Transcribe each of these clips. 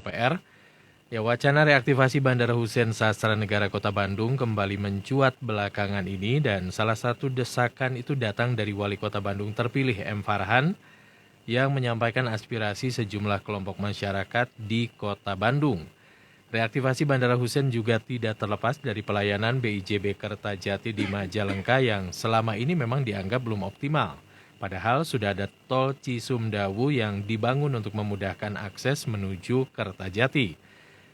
DPR. Ya, wacana reaktivasi Bandara Hussein Sastranegara Kota Bandung kembali mencuat belakangan ini dan salah satu desakan itu datang dari Wali Kota Bandung terpilih M. Farhan yang menyampaikan aspirasi sejumlah kelompok masyarakat di Kota Bandung. Reaktivasi Bandara Hussein juga tidak terlepas dari pelayanan BIJB Kertajati di Majalengka yang selama ini memang dianggap belum optimal. Padahal sudah ada tol Cisumdawu yang dibangun untuk memudahkan akses menuju Kertajati.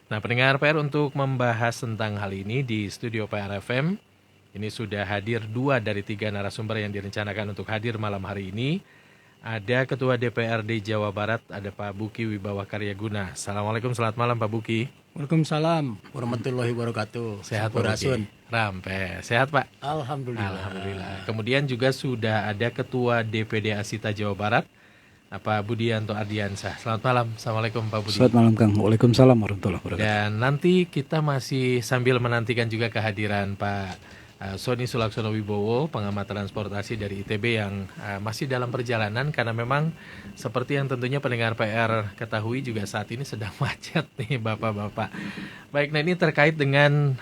Nah, pendengar PR, untuk membahas tentang hal ini di studio PR FM, ini sudah hadir 2 dari 3 narasumber yang direncanakan untuk hadir malam hari ini. Ada Ketua DPRD Jawa Barat, ada Pak Buki Wibawa Karyaguna. Assalamualaikum, selamat malam Pak Buki. Waalaikumsalam warahmatullahi wabarakatuh. Sehat Pak Buki? Rampe. Sehat Pak? Alhamdulillah. Kemudian juga sudah ada Ketua DPD Asita Jawa Barat, Pak Budianto Ardiansah. Selamat malam. Assalamualaikum Pak Budi. Selamat malam Kang. Waalaikumsalam warahmatullahi wabarakatuh. Dan nanti kita masih sambil menantikan juga kehadiran Pak Sony Sulaksono Wibowo, pengamat transportasi dari ITB yang masih dalam perjalanan karena memang seperti yang tentunya pendengar PR ketahui juga saat ini sedang macet nih Bapak-Bapak. Baik, nah ini terkait dengan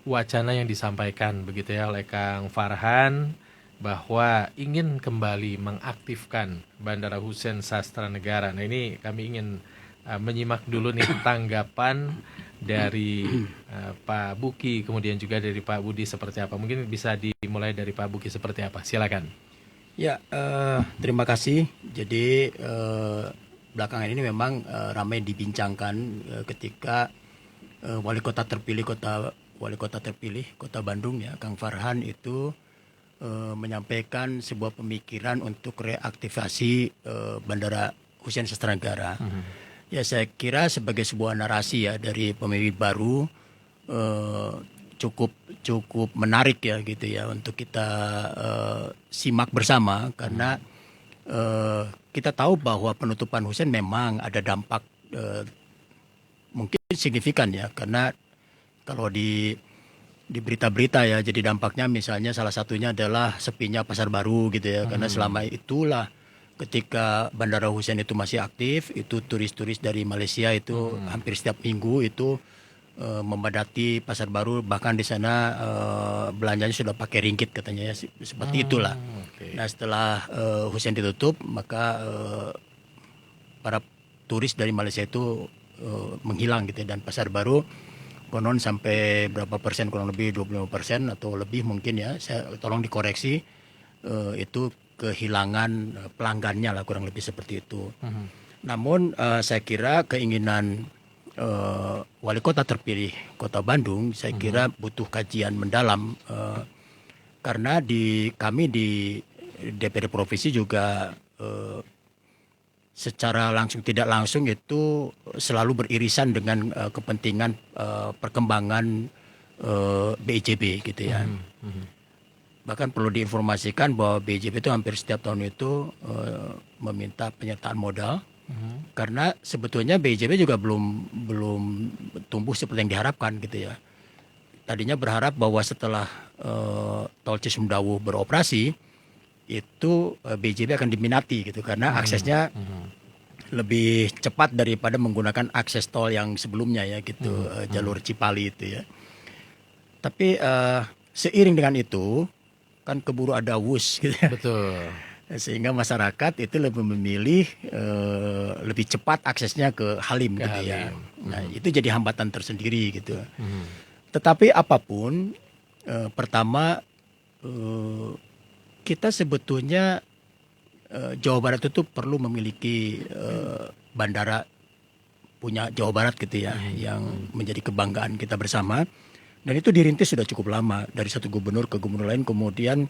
wacana yang disampaikan begitu ya oleh Kang Farhan bahwa ingin kembali mengaktifkan Bandara Hussein Sastranegara. Nah ini kami ingin menyimak dulu nih tanggapan dari Pak Buki, kemudian juga dari Pak Budi seperti apa. Mungkin bisa dimulai dari Pak Buki seperti apa, silakan. Ya, terima kasih. Jadi belakangan ini memang ramai dibincangkan ketika wali kota terpilih Kota Bandung ya, Kang Farhan itu menyampaikan sebuah pemikiran untuk reaktivasi Bandara Hussein Sastranegara. Ya, saya kira sebagai sebuah narasi ya dari pemimpin baru cukup menarik ya gitu ya untuk kita simak bersama karena kita tahu bahwa penutupan Hussein memang ada dampak mungkin signifikan ya, karena kalau di berita-berita ya, jadi dampaknya misalnya salah satunya adalah sepinya Pasar Baru gitu ya, karena selama itulah ketika Bandara Hussein itu masih aktif, itu turis-turis dari Malaysia itu hampir setiap minggu itu memadati Pasar Baru, bahkan di sana belanjanya sudah pakai ringgit katanya ya, seperti itulah. Okay. Nah, setelah Hussein ditutup, maka para turis dari Malaysia itu menghilang gitu ya, dan Pasar Baru konon sampai berapa persen, kurang lebih 25% atau lebih mungkin ya, saya tolong dikoreksi, itu kehilangan pelanggannya lah, kurang lebih seperti itu. Namun saya kira keinginan wali kota terpilih Kota Bandung, saya kira butuh kajian mendalam, karena kami di DPD Provinsi juga secara langsung tidak langsung itu selalu beririsan dengan kepentingan perkembangan BIJB gitu ya. Bahkan perlu diinformasikan bahwa BIJB itu hampir setiap tahun itu meminta penyertaan modal, karena sebetulnya BIJB juga belum tumbuh seperti yang diharapkan gitu ya. Tadinya berharap bahwa setelah tol Cisumdawu beroperasi itu BIJB akan diminati gitu, karena aksesnya lebih cepat daripada menggunakan akses tol yang sebelumnya ya gitu, jalur Cipali itu ya. Tapi seiring dengan itu kan keburu ada WUS gitu ya. Betul. Sehingga masyarakat itu lebih memilih lebih cepat aksesnya ke Halim gitu ya. Nah, itu jadi hambatan tersendiri gitu. Tetapi apapun, pertama kita sebetulnya Jawa Barat itu perlu memiliki bandara punya Jawa Barat gitu ya, yang menjadi kebanggaan kita bersama. Dan itu dirintis sudah cukup lama, dari satu gubernur ke gubernur lain, kemudian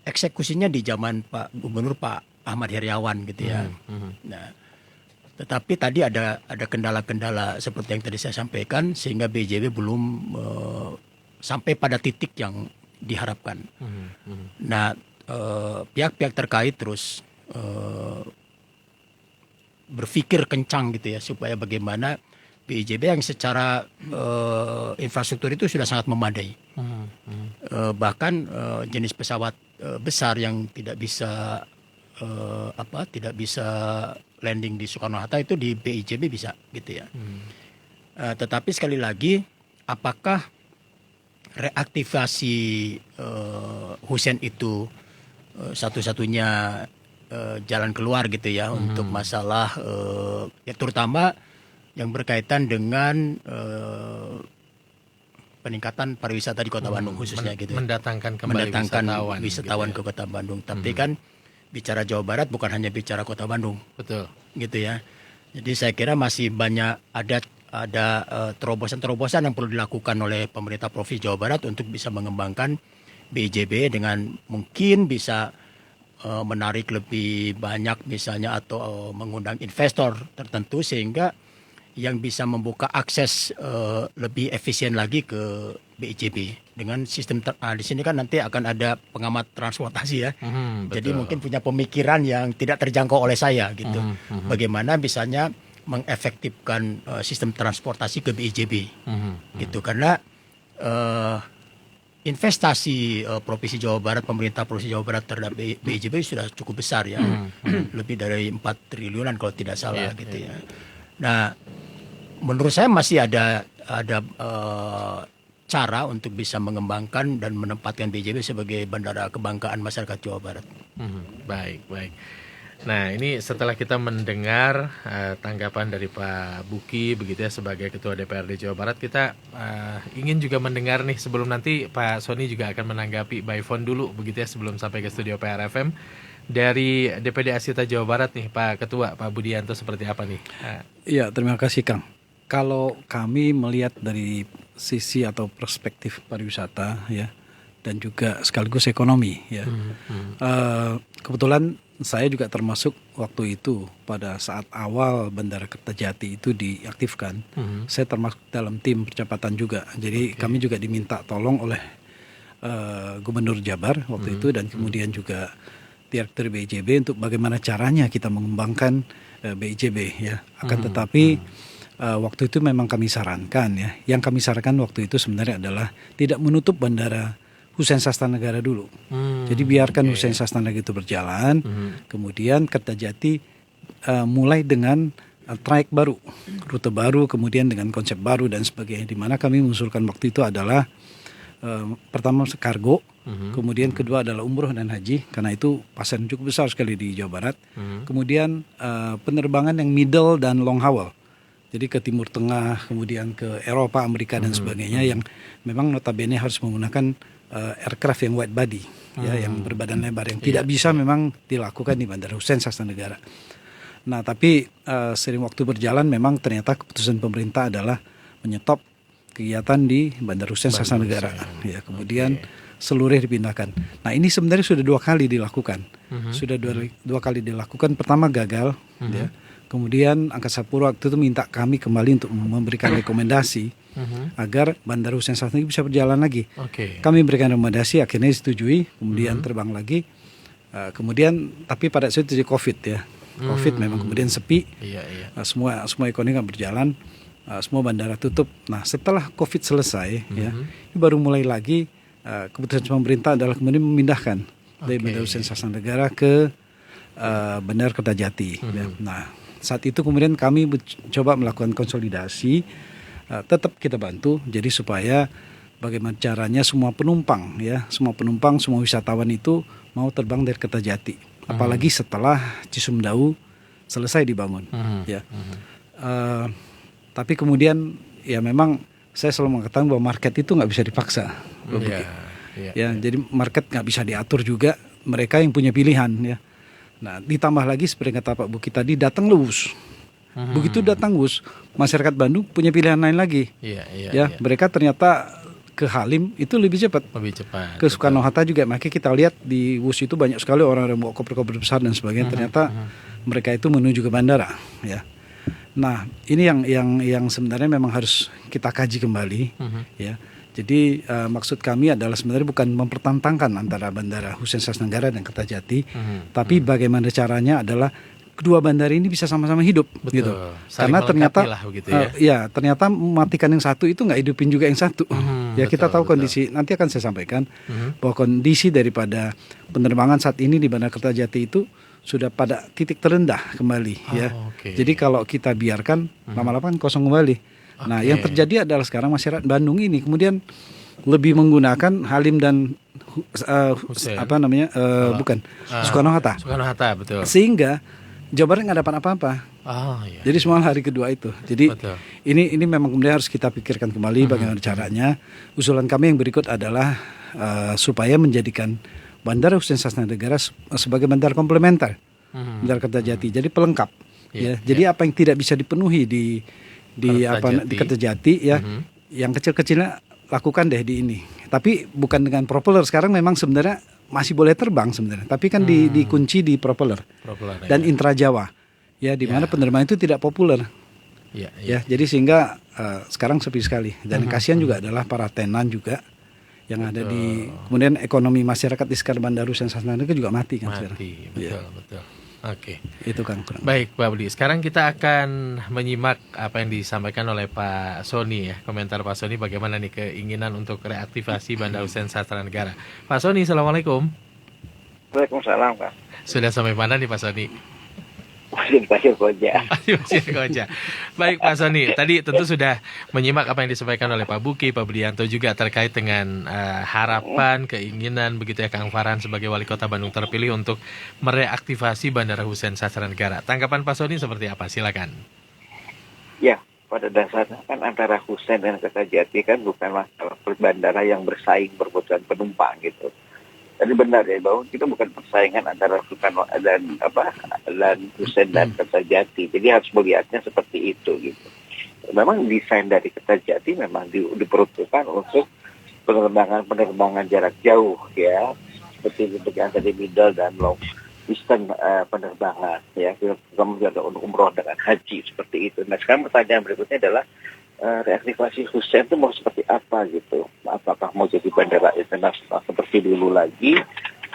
eksekusinya di zaman Pak Gubernur Pak Ahmad Heriawan gitu ya. Nah, tetapi tadi ada kendala-kendala seperti yang tadi saya sampaikan, sehingga BIJB belum sampai pada titik yang diharapkan. Nah, pihak-pihak terkait terus berpikir kencang gitu ya, supaya bagaimana BIJB yang secara infrastruktur itu sudah sangat memadai. Bahkan jenis pesawat besar yang tidak bisa landing di Soekarno-Hatta itu di BIJB bisa gitu ya. Tetapi sekali lagi, apakah reaktivasi Hussein itu satu-satunya jalan keluar gitu ya untuk masalah ya terutama yang berkaitan dengan peningkatan pariwisata di Kota Bandung khususnya gitu. Mendatangkan kembali wisatawan gitu ke Kota Bandung. Tapi kan bicara Jawa Barat bukan hanya bicara Kota Bandung. Betul. Gitu ya. Jadi saya kira masih banyak ada terobosan-terobosan yang perlu dilakukan oleh pemerintah Provinsi Jawa Barat untuk bisa mengembangkan BIJB dengan mungkin bisa menarik lebih banyak misalnya atau mengundang investor tertentu sehingga yang bisa membuka akses lebih efisien lagi ke BIJB dengan sistem di sini kan nanti akan ada pengamat transportasi ya. Jadi mungkin punya pemikiran yang tidak terjangkau oleh saya gitu. Bagaimana misalnya mengefektifkan sistem transportasi ke BIJB gitu karena investasi Provinsi Jawa Barat, pemerintah Provinsi Jawa Barat terhadap BIJB sudah cukup besar ya. Lebih dari 4 triliunan kalau tidak salah gitu ya. Nah, menurut saya masih ada cara untuk bisa mengembangkan dan menempatkan BIJB sebagai bandara kebanggaan masyarakat Jawa Barat. Baik. Nah, ini setelah kita mendengar tanggapan dari Pak Buki begitu ya sebagai Ketua DPRD Jawa Barat, kita ingin juga mendengar nih sebelum nanti Pak Sony juga akan menanggapi by phone dulu begitu ya sebelum sampai ke studio PRFM. Dari DPD Asita Jawa Barat nih Pak Ketua, Pak Budianto seperti apa nih? Iya, terima kasih Kang. Kalau kami melihat dari sisi atau perspektif pariwisata ya dan juga sekaligus ekonomi ya. Kebetulan saya juga termasuk waktu itu pada saat awal Bandara Kertajati itu diaktifkan. Saya termasuk dalam tim percepatan juga. Jadi kami juga diminta tolong oleh Gubernur Jabar waktu itu dan kemudian juga Direktur BIJB untuk bagaimana caranya kita mengembangkan BIJB ya. Akan tetapi waktu itu memang kami sarankan ya. Yang kami sarankan waktu itu sebenarnya adalah tidak menutup Bandara Hussein Sastranegara dulu. Jadi biarkan Hussein Sastranegara itu berjalan. Kemudian Kertajati mulai dengan trayek baru, rute baru, kemudian dengan konsep baru dan sebagainya. Di mana kami mengusulkan waktu itu adalah pertama kargo, kemudian kedua adalah umroh dan haji, karena itu pasar yang cukup besar sekali di Jawa Barat. Kemudian penerbangan yang middle dan long haul, jadi ke Timur Tengah, kemudian ke Eropa, Amerika dan sebagainya yang memang notabene harus menggunakan aircraft yang wide body, ya, yang berbadan lebar, yang tidak bisa memang dilakukan di Bandara Hussein Sastranegara. Nah, tapi sering waktu berjalan memang ternyata keputusan pemerintah adalah menyetop kegiatan di Bandara Hussein Sastranegara. Ya, kemudian seluruh dipindahkan. Nah, ini sebenarnya sudah 2 kali dilakukan. Sudah dua kali dilakukan. Pertama gagal, ya. Kemudian Angkasa Pura waktu itu minta kami kembali untuk memberikan rekomendasi agar Bandara Hussein Sastranegara bisa berjalan lagi. Kami berikan rekomendasi, akhirnya disetujui, kemudian terbang lagi. Kemudian tapi pada saat itu COVID ya. COVID memang kemudian sepi. Semua ekonomi nggak berjalan. Semua bandara tutup. Nah, setelah COVID selesai ya, ini baru mulai lagi keputusan pemerintah adalah kemudian memindahkan dari Bandara Hussein Sastranegara ke Bandara Kertajati. Ya. Nah, saat itu kemudian kami coba melakukan konsolidasi, tetap kita bantu, jadi supaya bagaimana caranya semua penumpang, semua wisatawan itu mau terbang dari Kertajati, apalagi setelah Cisumdawu selesai dibangun, ya. Tapi kemudian ya memang saya selalu mengatakan bahwa market itu nggak bisa dipaksa, jadi market nggak bisa diatur juga, mereka yang punya pilihan, ya. Nah, ditambah lagi seperti kata Pak Buki tadi, datang Wus. Begitu datang Wus, masyarakat Bandung punya pilihan lain lagi. Mereka ternyata ke Halim itu lebih cepat. Ke Soekarno-Hatta juga, makanya kita lihat di Wus itu banyak sekali orang yang bawa koper-koper besar dan sebagainya. Ternyata mereka itu menuju ke bandara, ya. Nah, ini yang sebenarnya memang harus kita kaji kembali, ya. Jadi maksud kami adalah sebenarnya bukan mempertentangkan antara Bandara Hussein Sastranegara dan Kertajati, tapi bagaimana caranya adalah kedua bandara ini bisa sama-sama hidup, gitu. Karena ternyata, ternyata mematikan yang satu itu nggak hidupin juga yang satu. Kita tahu kondisi. Nanti akan saya sampaikan bahwa kondisi daripada penerbangan saat ini di Bandara Kertajati itu sudah pada titik terendah kembali ya. Oke. Jadi kalau kita biarkan lama-lama kan kosong kembali. Nah, yang terjadi adalah sekarang masyarakat Bandung ini kemudian lebih menggunakan Halim dan Hussein. bukan Soekarno-Hatta. Soekarno-Hatta, betul. Sehingga Jawa Barat nggak dapat apa-apa. Iya. Jadi semua hari kedua itu. Jadi Betul. ini memang kemudian harus kita pikirkan kembali bagaimana caranya. Usulan kami yang berikut adalah supaya menjadikan Bandara Hussein Sasranegara sebagai bandara komplementer, bandara Kertajati. Jadi pelengkap. Ya. Jadi apa yang tidak bisa dipenuhi di Kertajati ya, yang kecil-kecilnya lakukan deh di ini. Tapi bukan dengan propeller. Sekarang memang sebenarnya masih boleh terbang sebenarnya. Tapi kan dikunci di propeller. Dan Intra Jawa. Ya, di mana penerbangan itu tidak populer. Ya, jadi sehingga sekarang sepi sekali. Dan kasihan juga adalah para tenan juga yang ada di, kemudian ekonomi masyarakat di sekitar Bandara Hussein Sasranegara juga mati kan sekarang. Betul. Oke. Itu Kang. Baik, Pak Budi. Sekarang kita akan menyimak apa yang disampaikan oleh Pak Soni ya. Komentar Pak Soni bagaimana nih keinginan untuk reaktivasi Bandara Hussein Sasranegara. Pak Soni, Assalamualaikum. Waalaikumsalam, Pak. Sudah sampai mana nih Pak Soni? Masih di Pasir Koja. Masih Koja. Baik Pak Soni, tadi tentu sudah menyimak apa yang disampaikan oleh Pak Buki, Pak Budianto juga terkait dengan harapan, keinginan begitu ya Kang Farhan sebagai Wali Kota Bandung terpilih untuk mereaktivasi Bandara Hussein Sasranegara. Tanggapan Pak Soni seperti apa? Silakan. Ya, pada dasarnya kan antara Hussein dan Kertajati kan bukan masalah bandara yang bersaing berbutuhan penumpang gitu. Jadi benar ya bahwa kita bukan persaingan antara Soekarno dan Hussein dan Kertajati. Jadi harus melihatnya seperti itu gitu. Memang desain dari Kertajati memang diperuntukkan untuk penerbangan jarak jauh ya, seperti yang tadi middle dan long distance penerbangan ya. Kemudian untuk umroh dengan haji seperti itu. Nah sekarang pertanyaan berikutnya adalah reaktivasi Hussein itu mau seperti apa gitu? Apakah mau jadi bandara internasional seperti dulu lagi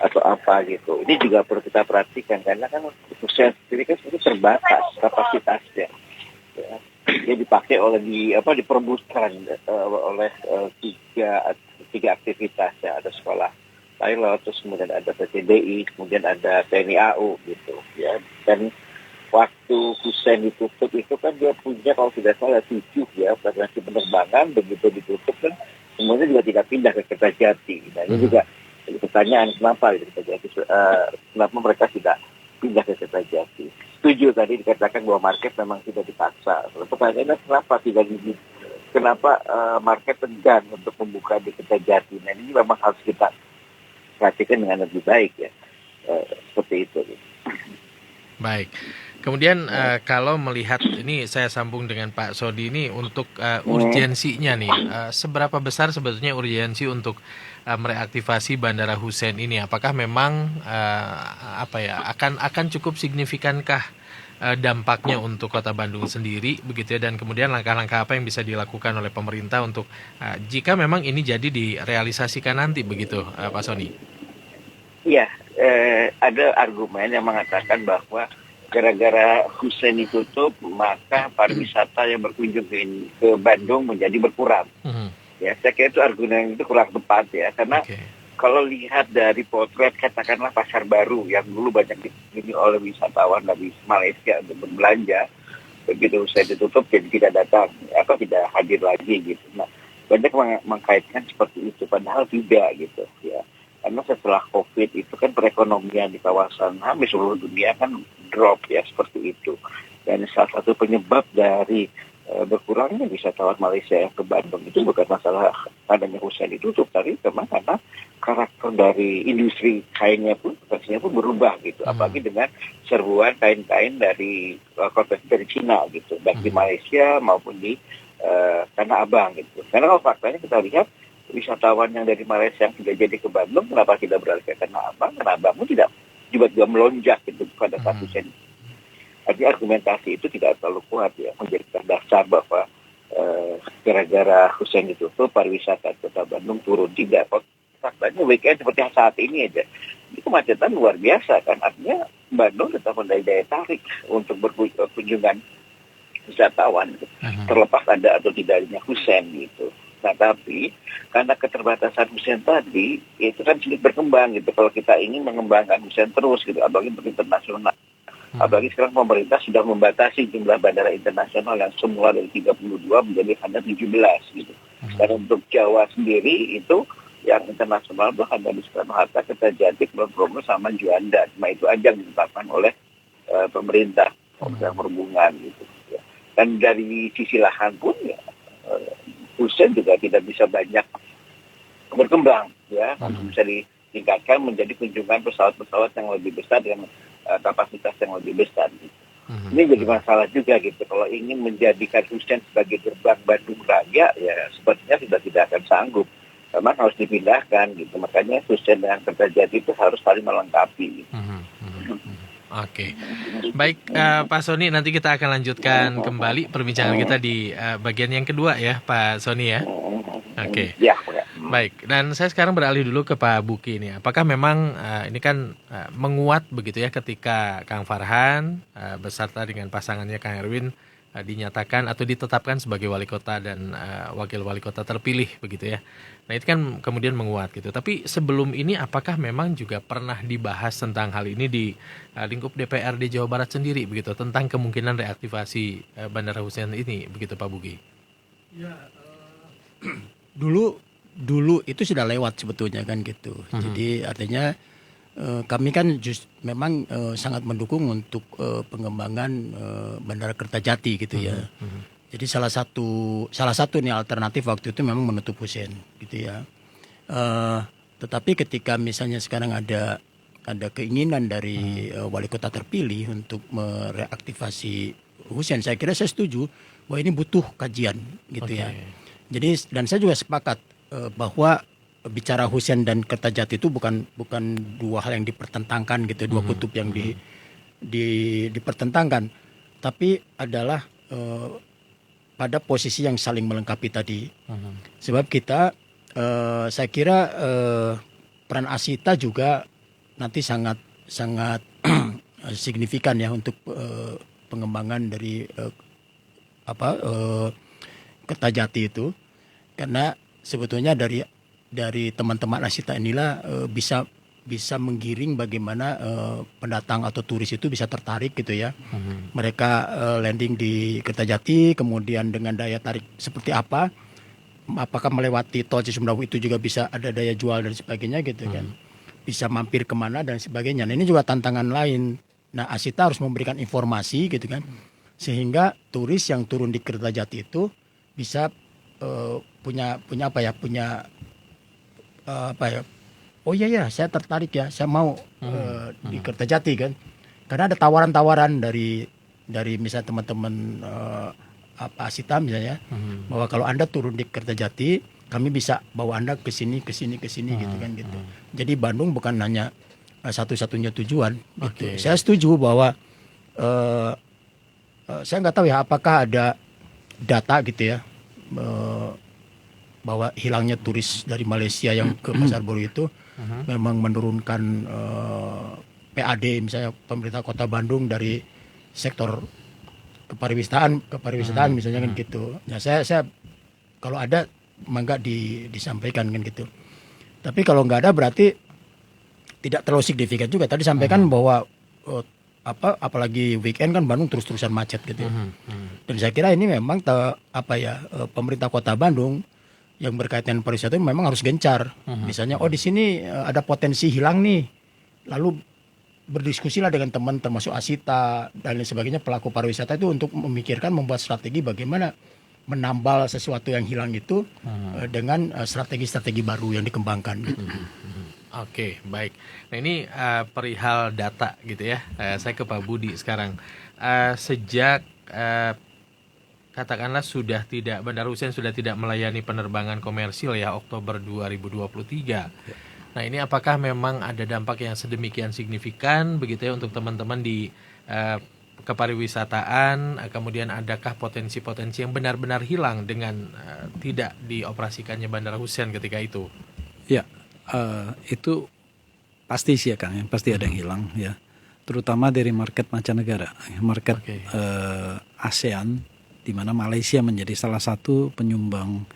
atau apa gitu? Ini juga perlu kita perhatikan karena kan Hussein sendiri kan sebenarnya terbatas kapasitasnya. Ya. Dia dipakai diperebutkan oleh tiga aktivitas ya, ada sekolah pilot, terus kemudian ada PTDI, kemudian ada TNI AU gitu ya. Dan waktu Hussein ditutup itu kan dia punya kalau tidak salah 7 ya frekuensi penerbangan, begitu ditutup kan semuanya juga tidak pindah ke Kertajati. Nah ini juga pertanyaan kenapa kenapa mereka tidak pindah ke Kertajati. Setuju tadi dikatakan bahwa market memang tidak dipaksa. Pertanyaannya kenapa market enggan untuk membuka di Kertajati. Nah ini memang harus kita perhatikan dengan lebih baik ya, seperti itu. Baik. Kemudian kalau melihat ini saya sambung dengan Pak Sodi ini untuk urgensinya nih, seberapa besar sebetulnya urgensi untuk mereaktivasi Bandara Hussein ini? Apakah memang akan cukup signifikankah dampaknya untuk Kota Bandung sendiri begitu ya, dan kemudian langkah-langkah apa yang bisa dilakukan oleh pemerintah untuk jika memang ini jadi direalisasikan nanti begitu Pak Soni? Iya, ada argumen yang mengatakan bahwa gara-gara Hussein ditutup, maka pariwisata yang berkunjung ke Bandung menjadi berkurang. Ya, saya kira itu argumen itu kurang tepat ya, karena kalau lihat dari potret katakanlah Pasar Baru yang dulu banyak dikunjungi oleh wisatawan dari Malaysia untuk berbelanja, begitu Hussein ditutup jadi tidak datang, tidak hadir lagi gitu. Nah, banyak mengkaitkan seperti itu, padahal tidak gitu ya. Karena setelah COVID itu kan perekonomian di kawasan hampir seluruh dunia kan drop ya seperti itu. Dan salah satu penyebab dari berkurangnya wisatawan Malaysia yang ke Bandung itu bukan masalah adanya Hussein ditutup, tapi memang karena karakter dari industri kainnya pun berubah gitu. Apalagi dengan serbuan kain-kain dari Cina gitu, baik di Malaysia maupun di Tanah Abang gitu. Karena kalau faktanya kita lihat wisatawan yang dari Malaysia yang tidak jadi ke Bandung, kenapa tidak beralih ke Tanah Abang? Tanah Abang pun tidak juga melonjak gitu pada satu sen. Artinya argumentasi itu tidak terlalu kuat ya, menjadi dasar bahwa gara-gara Hussein ditutup pariwisata Kota Bandung turun. Tidak, faktanya weekend seperti saat ini aja itu kemacetan luar biasa kan, artinya Bandung tetap menjadi daya tarik untuk berkunjungan wisatawan gitu. Terlepas ada atau tidaknya Hussein gitu. Nah, tapi karena keterbatasan Hussein tadi, itu kan sulit berkembang gitu. Kalau kita ingin mengembangkan Hussein terus gitu, apalagi untuk internasional. Apalagi sekarang pemerintah sudah membatasi jumlah bandara internasional yang semula dari 32 menjadi hanya 17 gitu. Dan untuk Jawa sendiri itu yang internasional itu hanya di Soekarno-Hatta, Kertajati, Kulon Progo sama Juanda. Cuma itu aja yang ditetapkan oleh pemerintah, Kementerian Perhubungan gitu. Ya. Dan dari sisi lahan pun ya Hussein juga tidak bisa banyak berkembang ya, bisa ditingkatkan menjadi kunjungan pesawat-pesawat yang lebih besar dengan kapasitas yang lebih besar. Gitu. Ini jadi masalah juga gitu. Kalau ingin menjadikan Hussein sebagai gerbang Bandung Raya, ya sepertinya sudah tidak akan sanggup. Memang harus dipindahkan gitu. Makanya Hussein dan Kertajati itu harus saling melengkapi. Gitu. Oke, baik Pak Sony, nanti kita akan lanjutkan kembali perbincangan kita di bagian yang kedua ya Pak Sony ya. Oke. Ya. Baik, dan saya sekarang beralih dulu ke Pak Buki ini. Apakah memang ini kan menguat begitu ya ketika Kang Farhan beserta dengan pasangannya Kang Erwin dinyatakan atau ditetapkan sebagai wali kota dan wakil wali kota terpilih begitu ya. Nah itu kan kemudian menguat gitu. Tapi sebelum ini apakah memang juga pernah dibahas tentang hal ini di lingkup DPRD Jawa Barat sendiri begitu tentang kemungkinan reaktivasi Bandara Hussein ini begitu Pak Buki? Ya, dulu itu sudah lewat sebetulnya kan gitu. Jadi artinya kami kan memang sangat mendukung untuk pengembangan Bandara Kertajati gitu ya. Jadi salah satu nih alternatif waktu itu memang menutup Hussein gitu ya. Tetapi ketika misalnya sekarang ada keinginan dari wali kota terpilih untuk mereaktivasi Hussein, saya kira saya setuju bahwa ini butuh kajian gitu ya. Jadi dan saya juga sepakat bahwa bicara Hussein dan Kertajati itu bukan dua hal yang dipertentangkan gitu, dua kutub yang dipertentangkan, tapi adalah pada posisi yang saling melengkapi tadi. Sebab kita saya kira peran Asita juga nanti sangat signifikan ya untuk pengembangan dari Kertajati itu, karena sebetulnya dari teman-teman Asita inilah bisa menggiring bagaimana pendatang atau turis itu bisa tertarik gitu ya. Mereka landing di Kertajati, kemudian dengan daya tarik seperti apa, apakah melewati tol Cisumdawu itu juga bisa ada daya jual dan sebagainya gitu kan, bisa mampir kemana dan sebagainya. Nah ini juga tantangan lain. Nah Asita harus memberikan informasi gitu kan, sehingga turis yang turun di Kertajati itu bisa punya oh iya saya tertarik ya, saya mau di Kertajati kan, karena ada tawaran-tawaran dari misalnya teman-teman Asita misalnya, bahwa kalau Anda turun di Kertajati kami bisa bawa Anda ke sini gitu kan gitu. Jadi Bandung bukan hanya satu-satunya tujuan gitu. Saya setuju bahwa saya nggak tahu ya apakah ada data gitu ya bahwa hilangnya turis dari Malaysia yang ke Pasar Baru itu memang menurunkan PAD misalnya pemerintah Kota Bandung dari sektor kepariwisataan misalnya kan gitu. Nah saya kalau ada mangga disampaikan kan gitu. Tapi kalau nggak ada berarti tidak terlalu signifikan juga. Tadi sampaikan bahwa apalagi weekend kan Bandung terus-terusan macet gitu. Dan saya kira ini memang pemerintah Kota Bandung yang berkaitan pariwisata memang harus gencar. Misalnya di sini ada potensi hilang nih. Lalu berdiskusilah dengan teman termasuk Asita dan lain sebagainya, pelaku pariwisata itu untuk memikirkan membuat strategi bagaimana menambal sesuatu yang hilang itu dengan strategi-strategi baru yang dikembangkan gitu. Oke, baik. Nah ini perihal data gitu ya. Saya ke Pak Budi sekarang. Sejak katakanlah Bandara Hussein sudah tidak melayani penerbangan komersil ya Oktober 2023. Nah ini apakah memang ada dampak yang sedemikian signifikan begitu ya untuk teman-teman di kepariwisataan, kemudian adakah potensi-potensi yang benar-benar hilang dengan tidak dioperasikannya Bandara Hussein ketika itu? Ya, itu pasti sih ya Kang, pasti ada yang hilang ya, terutama dari market mancanegara, market ASEAN, di mana Malaysia menjadi salah satu penyumbang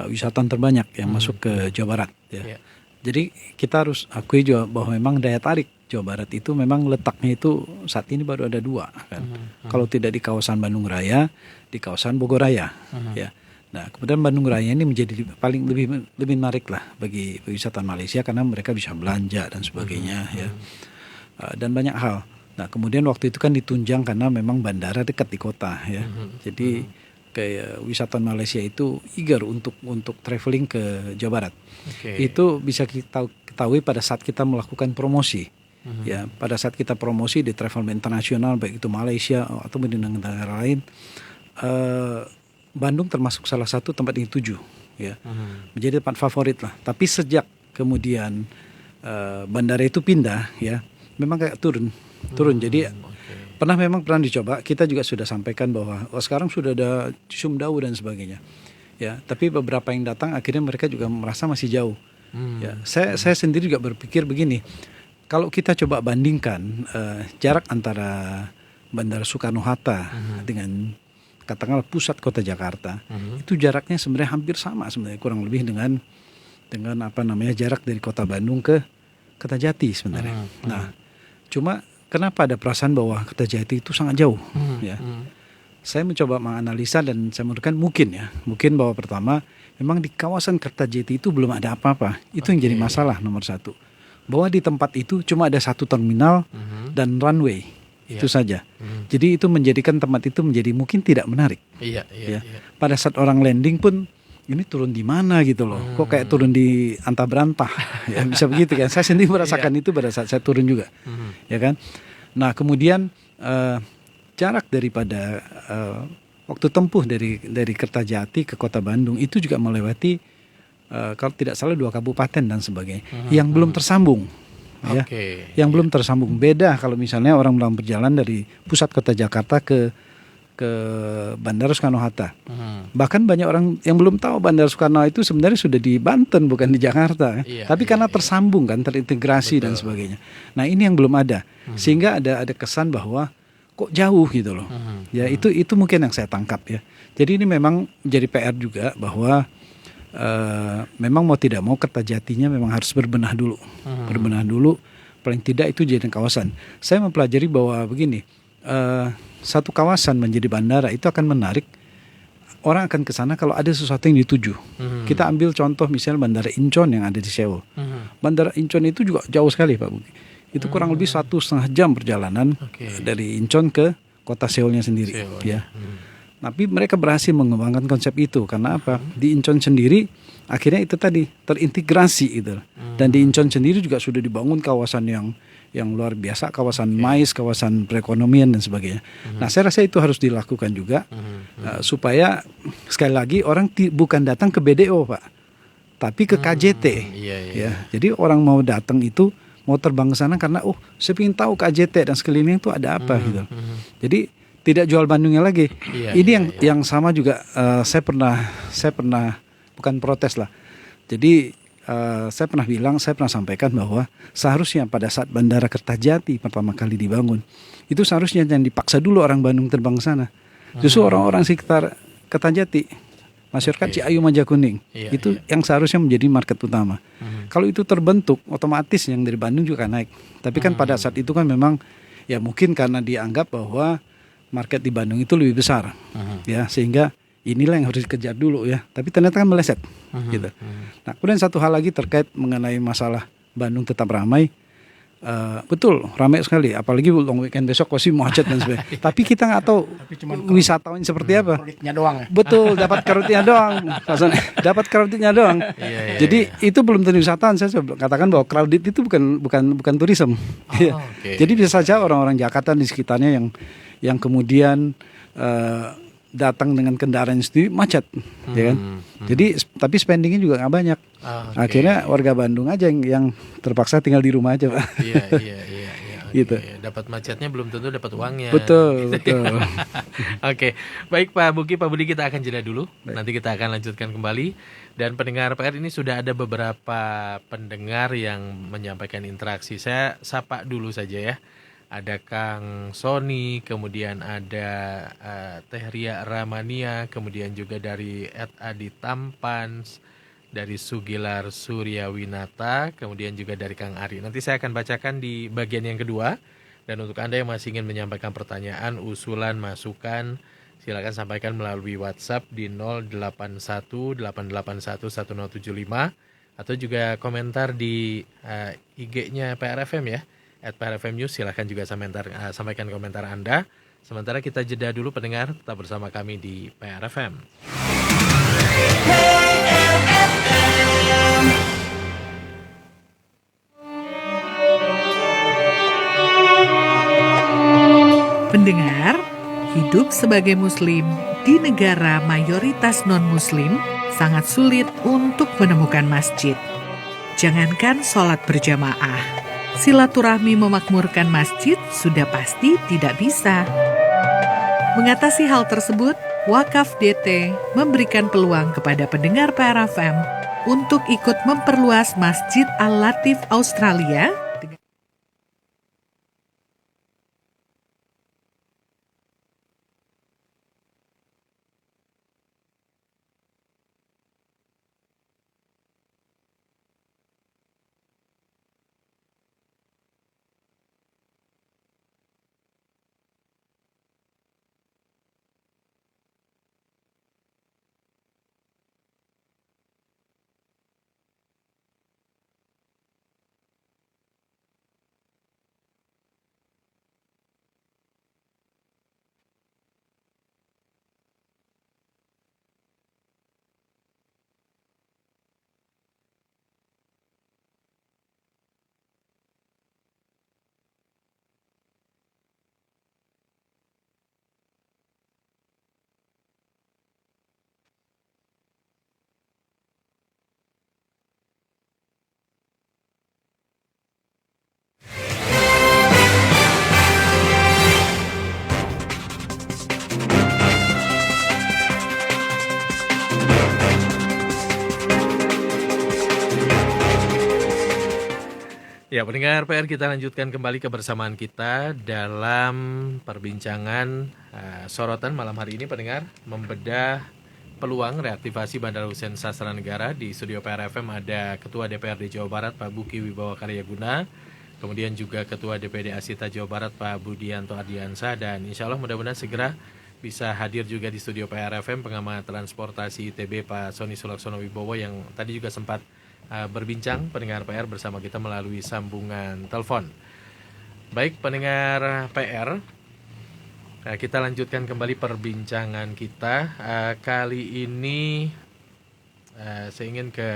wisatawan terbanyak yang masuk ke Jawa Barat. Ya. Iya. Jadi kita harus akui juga bahwa memang daya tarik Jawa Barat itu memang letaknya itu saat ini baru ada 2 kan. Kalau tidak di kawasan Bandung Raya, di kawasan Bogor Raya. Ya. Nah, kemudian Bandung Raya ini menjadi paling lebih menarik lah bagi wisatawan Malaysia karena mereka bisa belanja dan sebagainya ya. Dan banyak hal. Nah, kemudian waktu itu kan ditunjang karena memang bandara dekat di kota ya. Jadi kayak wisatawan Malaysia itu eager untuk traveling ke Jawa Barat. Itu bisa kita ketahui pada saat kita melakukan promosi. Ya, pada saat kita promosi di travel internasional baik itu Malaysia atau di negara lain, Bandung termasuk salah satu tempat yang dituju, ya, menjadi tempat favorit lah. Tapi sejak kemudian bandara itu pindah, ya, memang kayak turun. Jadi pernah dicoba. Kita juga sudah sampaikan bahwa sekarang sudah ada Sumdawu dan sebagainya, ya. Tapi beberapa yang datang akhirnya mereka juga merasa masih jauh. Ya, saya sendiri juga berpikir begini. Kalau kita coba bandingkan jarak antara Bandara Soekarno-Hatta dengan katakanlah pusat kota Jakarta, itu jaraknya sebenarnya hampir sama sebenarnya, kurang lebih dengan jarak dari kota Bandung ke Kertajati sebenarnya. Nah, cuma kenapa ada perasaan bahwa Kertajati itu sangat jauh? Ya, saya mencoba menganalisa dan saya menurutkan mungkin bahwa pertama memang di kawasan Kertajati itu belum ada apa-apa. Itu yang jadi masalah nomor 1. Bahwa di tempat itu cuma ada 1 terminal dan runway. Itu saja. Jadi itu menjadikan tempat itu menjadi mungkin tidak menarik. Iya. Pada saat orang landing pun ini turun di mana gitu loh. Kok kayak turun di antah berantah. Ya, bisa begitu kan. Saya sendiri merasakan itu pada saat saya turun juga. Ya kan. Nah, kemudian jarak daripada waktu tempuh dari Kertajati ke Kota Bandung itu juga melewati kalau tidak salah 2 kabupaten dan sebagainya yang belum tersambung. Ya, yang belum tersambung. Beda kalau misalnya orang dalam perjalanan dari pusat kota Jakarta ke Bandara Soekarno-Hatta. Bahkan banyak orang yang belum tahu Bandara Soekarno itu sebenarnya sudah di Banten bukan di Jakarta. Tapi karena tersambung kan, terintegrasi dan sebagainya. Nah, ini yang belum ada. Sehingga ada kesan bahwa kok jauh gitu loh. Ya, itu mungkin yang saya tangkap ya. Jadi ini memang menjadi PR juga bahwa memang mau tidak mau Kertajatinya memang harus berbenah dulu. Berbenah dulu, paling tidak itu jadi kawasan. Saya mempelajari bahwa begini, satu kawasan menjadi bandara itu akan menarik orang akan ke sana kalau ada sesuatu yang dituju. Kita ambil contoh misalnya Bandara Incheon yang ada di Seoul. Bandara Incheon itu juga jauh sekali Pak Buki. Itu kurang lebih 1,5 jam perjalanan dari Incheon ke kota Seoulnya sendiri. Ya. Tapi mereka berhasil mengembangkan konsep itu karena apa? Di Incheon sendiri akhirnya itu tadi terintegrasi itu. Dan di Incheon sendiri juga sudah dibangun kawasan yang luar biasa, kawasan MICE, kawasan perekonomian dan sebagainya. Nah, saya rasa itu harus dilakukan juga supaya sekali lagi orang bukan datang ke BDO Pak, tapi ke KJT. Ya, jadi orang mau datang itu mau terbang ke sana karena saya ingin tahu KJT dan sekeliling itu ada apa gitu. Jadi tidak jual Bandungnya lagi. Ini yang sama juga saya pernah bukan protes lah. Jadi saya pernah sampaikan bahwa seharusnya pada saat Bandara Kertajati pertama kali dibangun, itu seharusnya jangan dipaksa dulu orang Bandung terbang ke sana. Justru orang-orang sekitar Kertajati, masyarakat Ciayu Majakuning, itu yang seharusnya menjadi market utama. Kalau itu terbentuk, otomatis yang dari Bandung juga naik. Tapi kan pada saat itu kan memang ya mungkin karena dianggap bahwa market di Bandung itu lebih besar, ya, sehingga inilah yang harus dikejar dulu ya. Tapi ternyata kan meleset, gitu. Nah, kemudian satu hal lagi terkait mengenai masalah Bandung tetap ramai. Betul, ramai sekali. Apalagi long weekend besok pasti macet dan sebagainya. Tapi kita nggak tahu wisatawan seperti apa. Kreditnya doang ya. Betul, dapat kreditnya doang. Dapat kreditnya doang. Jadi itu belum tentu wisatawan. Saya katakan bahwa kredit itu bukan turisme. Jadi bisa saja orang-orang Jakarta di sekitarnya yang kemudian datang dengan kendaraan sendiri macet, ya kan? Jadi tapi spendingnya juga nggak banyak. Akhirnya warga Bandung aja yang terpaksa tinggal di rumah aja, Pak. Iya. Gitu. Dapat macetnya belum tentu dapat uangnya. Betul. Oke, baik Pak Budi, kita akan jeda dulu. Nanti kita akan lanjutkan kembali. Dan pendengar PR ini sudah ada beberapa pendengar yang menyampaikan interaksi. Saya sapa dulu saja ya. ada Kang Sony, kemudian ada Teh Ria Ramania, kemudian juga dari Ed Adi Tampans, dari Sugilar Suryawinata, kemudian juga dari Kang Ari. Nanti saya akan bacakan di bagian yang kedua. Dan untuk Anda yang masih ingin menyampaikan pertanyaan, usulan, masukan, silakan sampaikan melalui WhatsApp di 0818811075 atau juga komentar di IG-nya PRFM ya, @PRFM News. Silakan juga sampaikan komentar Anda. Sementara kita jeda dulu pendengar, tetap bersama kami di PRFM. Pendengar, hidup sebagai muslim di negara mayoritas non-muslim sangat sulit untuk menemukan masjid. Jangankan sholat berjamaah, silaturahmi memakmurkan masjid sudah pasti tidak bisa. Mengatasi hal tersebut, Wakaf DT memberikan peluang kepada pendengar PRFM untuk ikut memperluas Masjid Al-Latif Australia. Ya, pendengar PR, kita lanjutkan kembali kebersamaan kita dalam perbincangan sorotan malam hari ini, pendengar, membedah peluang reaktivasi Bandara Hussein Sastra Negara. Di studio PRFM ada Ketua DPRD Jawa Barat Pak Buki Wibawa Karyaguna, kemudian juga Ketua DPD Asita Jawa Barat Pak Budianto Ardiansah, dan insya Allah mudah-mudahan segera bisa hadir juga di studio PRFM pengamat transportasi ITB Pak Sony Sulaksono Wibowo yang tadi juga sempat berbincang pendengar PR bersama kita melalui sambungan telepon. Baik pendengar PR, kita lanjutkan kembali perbincangan kita. Kali ini saya ingin ke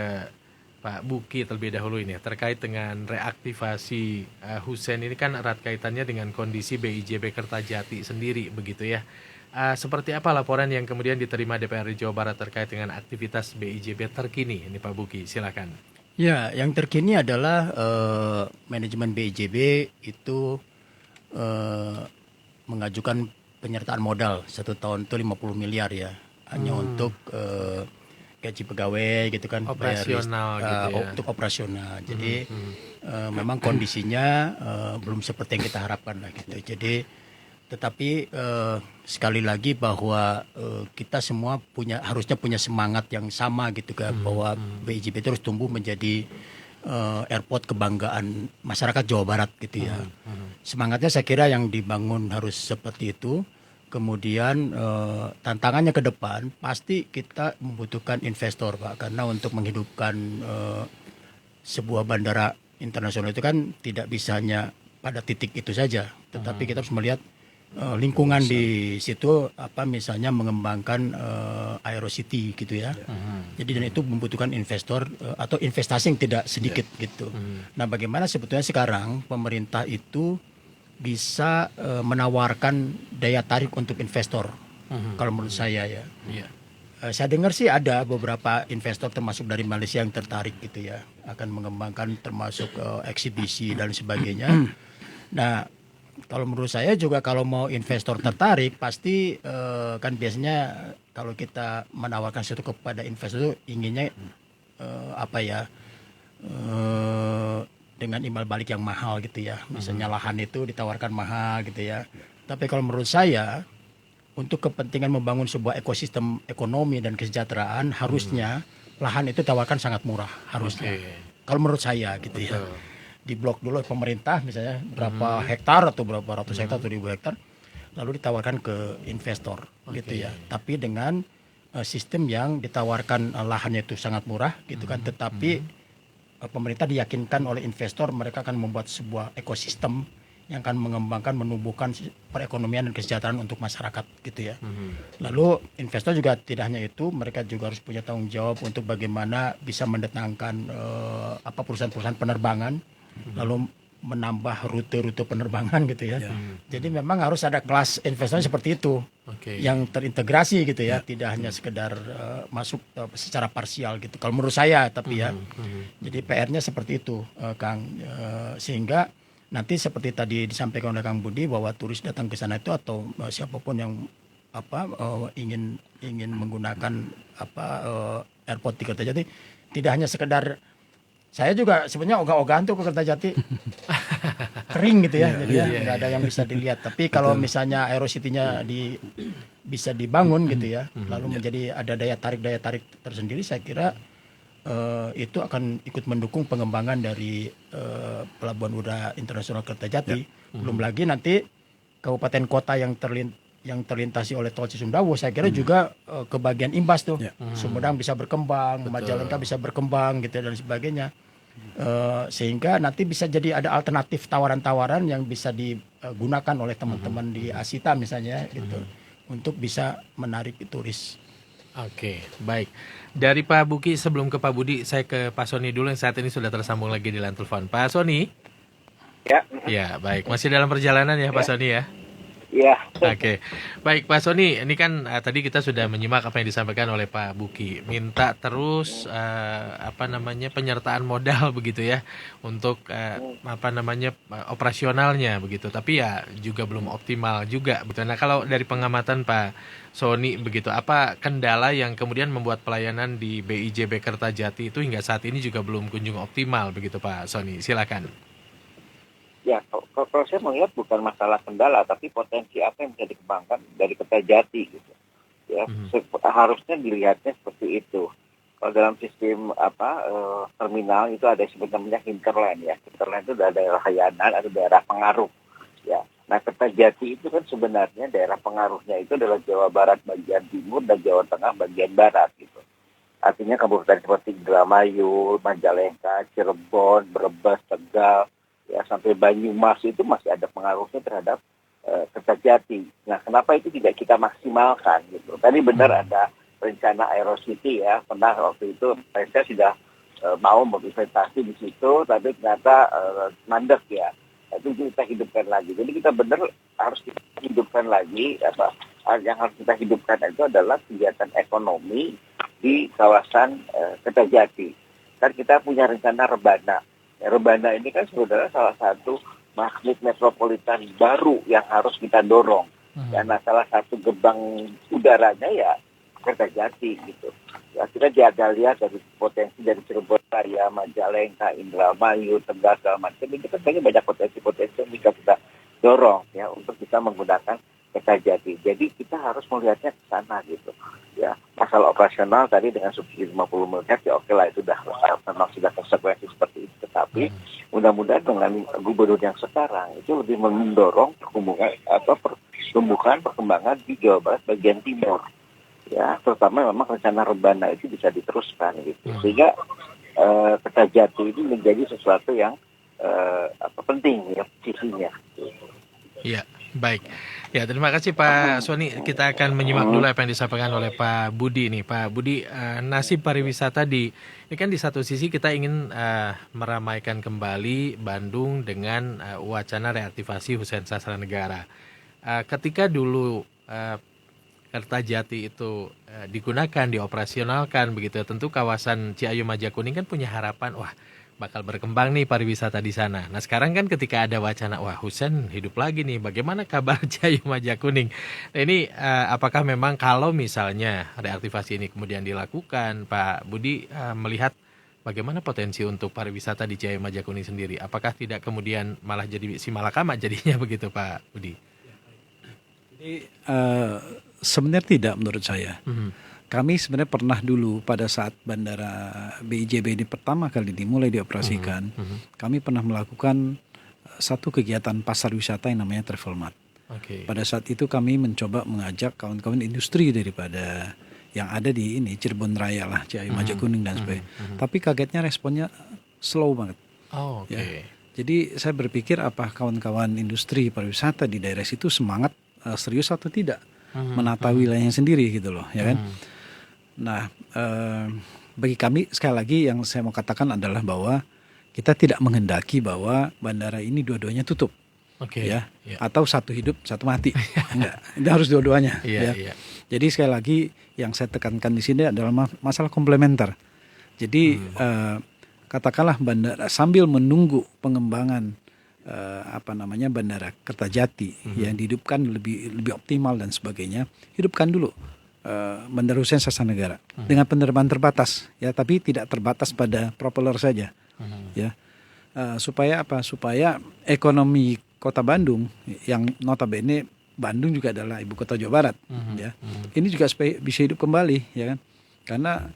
Pak Buki terlebih dahulu ini terkait dengan reaktivasi Hussein ini, kan erat kaitannya dengan kondisi BIJB Kertajati sendiri begitu ya. Seperti apa laporan yang kemudian diterima DPRD Jawa Barat terkait dengan aktivitas BIJB terkini? Ini Pak Buki, silakan. Ya, yang terkini adalah manajemen BIJB itu mengajukan penyertaan modal 1 tahun itu 50 miliar ya, hanya untuk gaji pegawai gitu kan, operasional gitu ya. Untuk operasional. Jadi memang kondisinya belum seperti yang kita harapkan lah gitu. Jadi tetapi sekali lagi bahwa kita semua harusnya punya semangat yang sama gitu kan, bahwa BIJB terus tumbuh menjadi airport kebanggaan masyarakat Jawa Barat gitu ya. Semangatnya saya kira yang dibangun harus seperti itu. Kemudian tantangannya ke depan pasti kita membutuhkan investor Pak, karena untuk menghidupkan sebuah bandara internasional itu kan tidak bisa hanya pada titik itu saja, tetapi kita harus melihat lingkungan di situ, misalnya mengembangkan Aerocity gitu ya. Jadi dan itu membutuhkan investor atau investasi yang tidak sedikit gitu. Nah, bagaimana sebetulnya sekarang pemerintah itu bisa menawarkan daya tarik untuk investor? Kalau menurut saya ya. Saya dengar sih ada beberapa investor termasuk dari Malaysia yang tertarik gitu ya, akan mengembangkan termasuk eksibisi dan sebagainya. Nah, kalau menurut saya juga kalau mau investor tertarik pasti kan biasanya kalau kita menawarkan sesuatu kepada investor itu inginnya dengan imbal balik yang mahal gitu ya. Misalnya lahan itu ditawarkan mahal gitu ya. Tapi kalau menurut saya untuk kepentingan membangun sebuah ekosistem ekonomi dan kesejahteraan harusnya lahan itu ditawarkan sangat murah harusnya. Kalau menurut saya gitu ya. Di blok dulu pemerintah misalnya berapa hektar atau berapa ratus hektar atau ribu hektar lalu ditawarkan ke investor gitu ya. Tapi dengan sistem yang ditawarkan lahannya itu sangat murah gitu kan, tetapi pemerintah diyakinkan oleh investor mereka akan membuat sebuah ekosistem yang akan mengembangkan, menumbuhkan perekonomian dan kesejahteraan untuk masyarakat gitu ya. Lalu investor juga tidak hanya itu, mereka juga harus punya tanggung jawab untuk bagaimana bisa mendatangkan perusahaan-perusahaan penerbangan, lalu menambah rute-rute penerbangan gitu ya. Jadi memang harus ada kelas investor seperti itu yang terintegrasi gitu ya, tidak hanya sekedar masuk secara parsial gitu. Kalau menurut saya tapi ya, jadi PR-nya seperti itu, Kang, sehingga nanti seperti tadi disampaikan oleh Kang Budi bahwa turis datang ke sana itu atau siapapun yang ingin menggunakan airport di Kertajati tidak hanya sekedar. Saya juga sebenarnya ogah-ogahan tuh ke Kertajati kering gitu ya, jadi nggak ada yang bisa dilihat. Tapi kalau misalnya Aerocity-nya bisa dibangun gitu ya, lalu menjadi ada daya tarik tersendiri, saya kira itu akan ikut mendukung pengembangan dari Pelabuhan Udara Internasional Kertajati. Belum lagi nanti kabupaten kota yang terlintasi oleh Tol Cisumdawu, saya kira juga kebagian imbas tuh. Sumedang bisa berkembang, Majalengka bisa berkembang gitu dan sebagainya. Sehingga nanti bisa jadi ada alternatif tawaran-tawaran yang bisa digunakan oleh teman-teman di Asita misalnya gitu untuk bisa menarik turis. Oke, baik. Dari Pak Buki sebelum ke Pak Budi, saya ke Pak Soni dulu yang saat ini sudah tersambung lagi di line telepon. Pak Soni? Ya. Ya, baik. Masih dalam perjalanan ya Pak Soni ya? Iya. Oke, baik Pak Soni, ini kan tadi kita sudah menyimak apa yang disampaikan oleh Pak Buki, minta terus penyertaan modal begitu ya untuk operasionalnya begitu, tapi ya juga belum optimal juga begitu. Nah kalau dari pengamatan Pak Soni begitu, apa kendala yang kemudian membuat pelayanan di BIJB Kertajati itu hingga saat ini juga belum kunjung optimal begitu Pak Soni? Silakan. Ya, kalau saya melihat bukan masalah kendala, tapi potensi apa yang bisa dikembangkan dari Kertajati gitu. Ya, harusnya dilihatnya seperti itu. Kalau dalam sistem terminal itu ada sebenarnya hinterland ya. Hinterland itu ada daerah layanan atau daerah pengaruh. Ya, nah Kertajati itu kan sebenarnya daerah pengaruhnya itu adalah Jawa Barat bagian timur dan Jawa Tengah bagian barat gitu. Artinya kabupaten seperti Indramayu, Majalengka, Cirebon, Brebes, Tegal, ya sampai Banyumas itu masih ada pengaruhnya terhadap Kertajati. Nah, kenapa itu tidak kita maksimalkan gitu? Tadi benar ada rencana Aerocity ya, pernah waktu itu saya sudah mau berinvestasi di situ, tapi ternyata mandek ya. Itu kita hidupkan lagi. Jadi kita benar harus kita hidupkan lagi yang harus kita hidupkan itu adalah kegiatan ekonomi di kawasan Kertajati. Kan kita punya rencana Rebana. Rebana ini kan sebenarnya salah satu magnet metropolitan baru yang harus kita dorong. Karena salah satu gerbang udaranya ya Kertajati gitu. Ya kita jaga lihat dari potensi dari Cirebon Raya, Majalengka, Indramayu, Tegal, segala macam. Ini kan banyak potensi-potensi yang bisa kita dorong ya untuk bisa menggunakan Kertajati. Jadi kita harus melihatnya ke sana gitu. Ya, masalah operasional tadi dengan subsidi 50 miliar ya oke lah, itu memang sudah konsekuensi seperti itu. Tetapi mudah-mudahan dengan gubernur yang sekarang itu lebih mendorong pertumbuhan perkembangan di Jawa Barat bagian timur. Ya, terutama memang rencana Rebana itu bisa diteruskan gitu. Sehingga Kertajati ini menjadi sesuatu yang penting ya sisinya. Iya, baik. Ya, terima kasih Pak Soni. Kita akan menyimak dulu apa yang disampaikan oleh Pak Budi nih. Pak Budi, nasib pariwisata ini kan di satu sisi kita ingin meramaikan kembali Bandung dengan wacana reaktivasi Hussein Sastranegara. Ketika dulu Kertajati itu digunakan, dioperasionalkan begitu, tentu kawasan Ciayu Majakuning kan punya harapan, wah bakal berkembang nih pariwisata di sana. Nah sekarang kan ketika ada wacana, wah Hussein hidup lagi nih, bagaimana kabar Ciayu Majakuning? Nah ini apakah memang kalau misalnya reaktivasi ini kemudian dilakukan, Pak Budi melihat bagaimana potensi untuk pariwisata di Jaya Majakuning sendiri? Apakah tidak kemudian malah jadi si malakama jadinya begitu Pak Budi? Jadi sebenarnya tidak menurut saya. Kami sebenarnya pernah dulu pada saat bandara BIJB ini pertama kali dimulai dioperasikan, kami pernah melakukan satu kegiatan pasar wisata yang namanya Travel Mart. Pada saat itu kami mencoba mengajak kawan-kawan industri daripada yang ada di ini Cirebon Raya lah, Jaya Majakuning dan sebagainya. Tapi kagetnya responnya slow banget. Ya. Jadi saya berpikir apa kawan-kawan industri pariwisata di daerah situ semangat serius atau tidak menata wilayahnya sendiri gitu loh, ya kan? Nah, bagi kami sekali lagi yang saya mau katakan adalah bahwa kita tidak menghendaki bahwa bandara ini dua-duanya tutup. Ya, atau satu hidup satu mati, enggak, itu harus dua-duanya. Jadi sekali lagi yang saya tekankan di sini adalah masalah komplementer. Jadi katakanlah bandara sambil menunggu pengembangan bandara Kertajati yang dihidupkan lebih optimal dan sebagainya, hidupkan dulu Bandara Hussein Sastra dengan penerbangan terbatas, ya, tapi tidak terbatas pada propeller saja, ya, supaya ekonomi Kota Bandung yang notabene Bandung juga adalah ibu kota Jawa Barat, ya. Ini juga supaya bisa hidup kembali, ya kan? Karena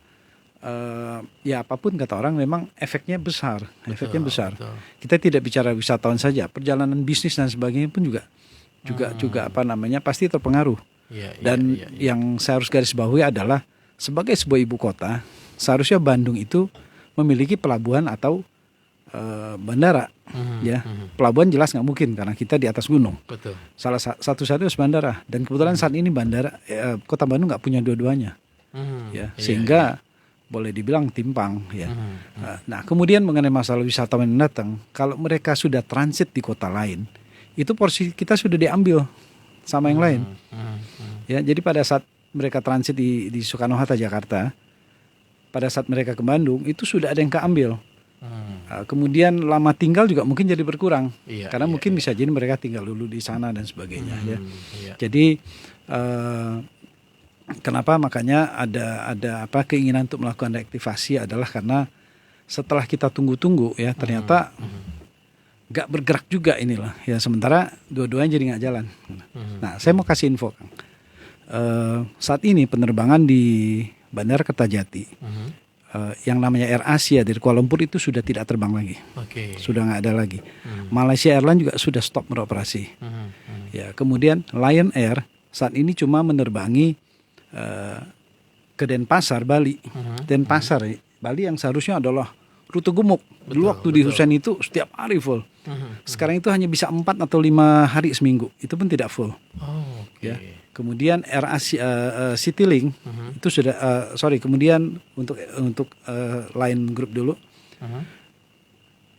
ya apapun kata orang memang efeknya besar. Betul. Kita tidak bicara wisatawan saja, perjalanan bisnis dan sebagainya pun juga pasti terpengaruh. Yang saya harus garis bawahi adalah sebagai sebuah ibu kota, seharusnya Bandung itu memiliki pelabuhan atau bandara, ya. Pelabuhan jelas nggak mungkin karena kita di atas gunung. Betul. Salah satu-satunya bandara, dan kebetulan saat ini Kota Bandung nggak punya dua-duanya, ya, sehingga boleh dibilang timpang, ya. Nah, kemudian mengenai masalah wisatawan yang datang, kalau mereka sudah transit di kota lain, itu porsi kita sudah diambil sama yang lain, ya. Jadi pada saat mereka transit di Soekarno-Hatta Jakarta, pada saat mereka ke Bandung itu sudah ada yang keambil. Kemudian lama tinggal juga mungkin jadi berkurang, karena mungkin bisa jadi mereka tinggal dulu di sana dan sebagainya, ya. Jadi kenapa makanya ada keinginan untuk melakukan reaktivasi adalah karena setelah kita tunggu-tunggu, ya, ternyata nggak bergerak juga inilah, ya, sementara dua-duanya jadi nggak jalan. Nah, saya mau kasih info, Kang. Saat ini penerbangan di Bandara Kertajati, yang namanya Air Asia dari Kuala Lumpur itu sudah tidak terbang lagi, sudah nggak ada lagi. Malaysia Airlines juga sudah stop beroperasi. Ya, kemudian Lion Air saat ini cuma menerbangi ke Denpasar, Bali. Denpasar, Bali yang seharusnya adalah rute gemuk. Dulu waktu di Hussein itu setiap hari full. Sekarang itu hanya bisa 4 atau 5 hari seminggu. Itu pun tidak full. Ya. Kemudian Air Asia Citylink itu sudah kemudian untuk Line Group dulu.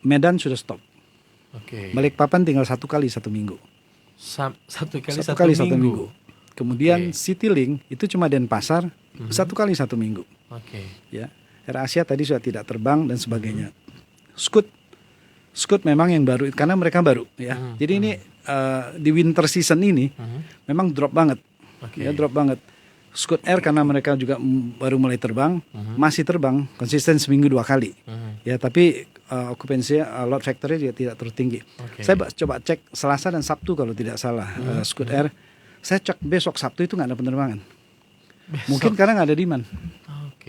Medan sudah stop. Balikpapan tinggal 1 kali 1 minggu. Satu kali satu minggu. Kemudian Citylink itu cuma Denpasar 1 kali 1 minggu. Ya. Air Asia tadi sudah tidak terbang dan sebagainya. Scoot memang yang baru karena mereka baru, ya. Jadi ini di winter season ini memang drop banget. Ya, drop banget. Scoot Air karena mereka juga baru mulai terbang, masih terbang konsisten seminggu 2 kali. Ya, tapi okupansi load factor-nya juga tidak terlalu tinggi. Saya coba cek Selasa dan Sabtu kalau tidak salah, Scoot Air. Saya cek besok Sabtu itu nggak ada penerbangan. Mungkin karena nggak ada demand.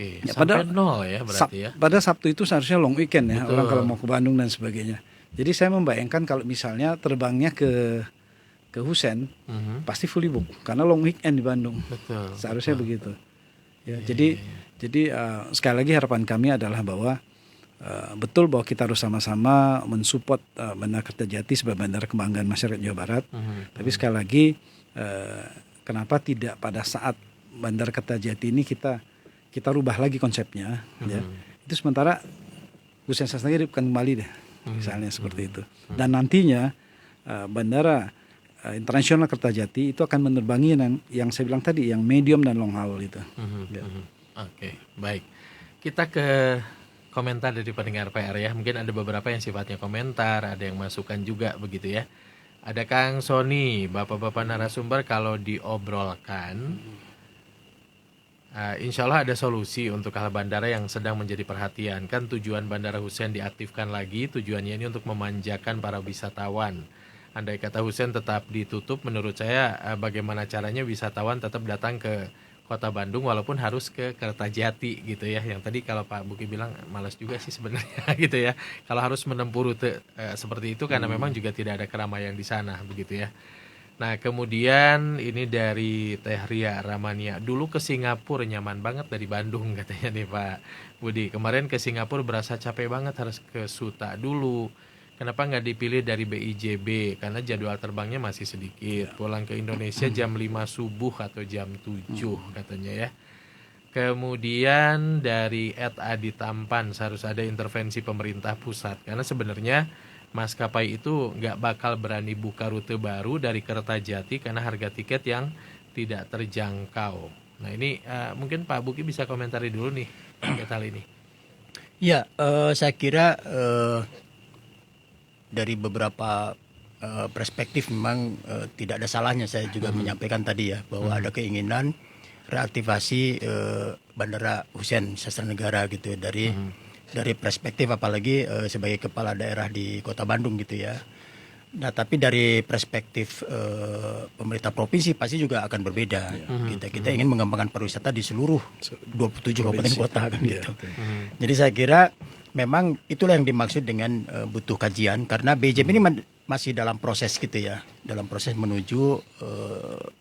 Ya, sampai nol ya berarti, ya. Pada Sabtu itu seharusnya long weekend, ya. Betul. Orang kalau mau ke Bandung dan sebagainya. Jadi saya membayangkan kalau misalnya terbangnya ke Hussein, pasti fully book karena long weekend di Bandung. Seharusnya begitu. Ya, jadi sekali lagi harapan kami adalah bahwa betul bahwa kita harus sama-sama mensupport Bandara Kertajati sebagai bandara kebanggaan masyarakat Jawa Barat. Tapi sekali lagi kenapa tidak pada saat Bandara Kertajati ini kita rubah lagi konsepnya, ya. Itu sementara Hussein Sastra dihidupkan kembali deh, misalnya seperti itu. Dan nantinya Bandara Internasional Kertajati itu akan menerbangi yang saya bilang tadi, yang medium dan long haul itu. Ya. Baik. Kita ke komentar dari pendengar PR, ya. Mungkin ada beberapa yang sifatnya komentar, ada yang masukan juga begitu, ya. Ada Kang Sony, bapak-bapak narasumber kalau diobrolkan Insya Allah ada solusi untuk hal bandara yang sedang menjadi perhatian. Kan tujuan Bandara Hussein diaktifkan lagi, tujuannya ini untuk memanjakan para wisatawan. Andai kata Hussein tetap ditutup, menurut saya bagaimana caranya wisatawan tetap datang ke Kota Bandung walaupun harus ke Kertajati gitu ya. Yang tadi kalau Pak Buki bilang malas juga sih sebenarnya gitu ya. Kalau harus menempuh rute seperti itu karena memang juga tidak ada keramaian di sana begitu ya. Nah kemudian ini dari Teh Ria Ramania. Dulu ke Singapura nyaman banget dari Bandung katanya nih Pak Budi. Kemarin ke Singapura berasa capek banget harus ke Suta dulu. Kenapa nggak dipilih dari BIJB? Karena jadwal terbangnya masih sedikit. Pulang ke Indonesia jam 5 subuh atau jam 7 katanya ya. Kemudian dari Ed Adi Tampan harus ada intervensi pemerintah pusat. Karena sebenarnya maskapai itu nggak bakal berani buka rute baru dari Kertajati karena harga tiket yang tidak terjangkau. Nah ini mungkin Pak Buki bisa komentari dulu nih terkait hal ini. Ya, saya kira dari beberapa perspektif memang tidak ada salahnya saya juga menyampaikan tadi ya bahwa ada keinginan reaktivasi Bandara Hussein Sastranegara gitu ya, dari perspektif apalagi sebagai kepala daerah di Kota Bandung gitu ya. Nah tapi dari perspektif pemerintah provinsi pasti juga akan berbeda. Kita ingin mengembangkan pariwisata di seluruh 27 kabupaten kota kan gitu. Jadi saya kira memang itulah yang dimaksud dengan butuh kajian karena BJB ini masih dalam proses gitu ya, dalam proses menuju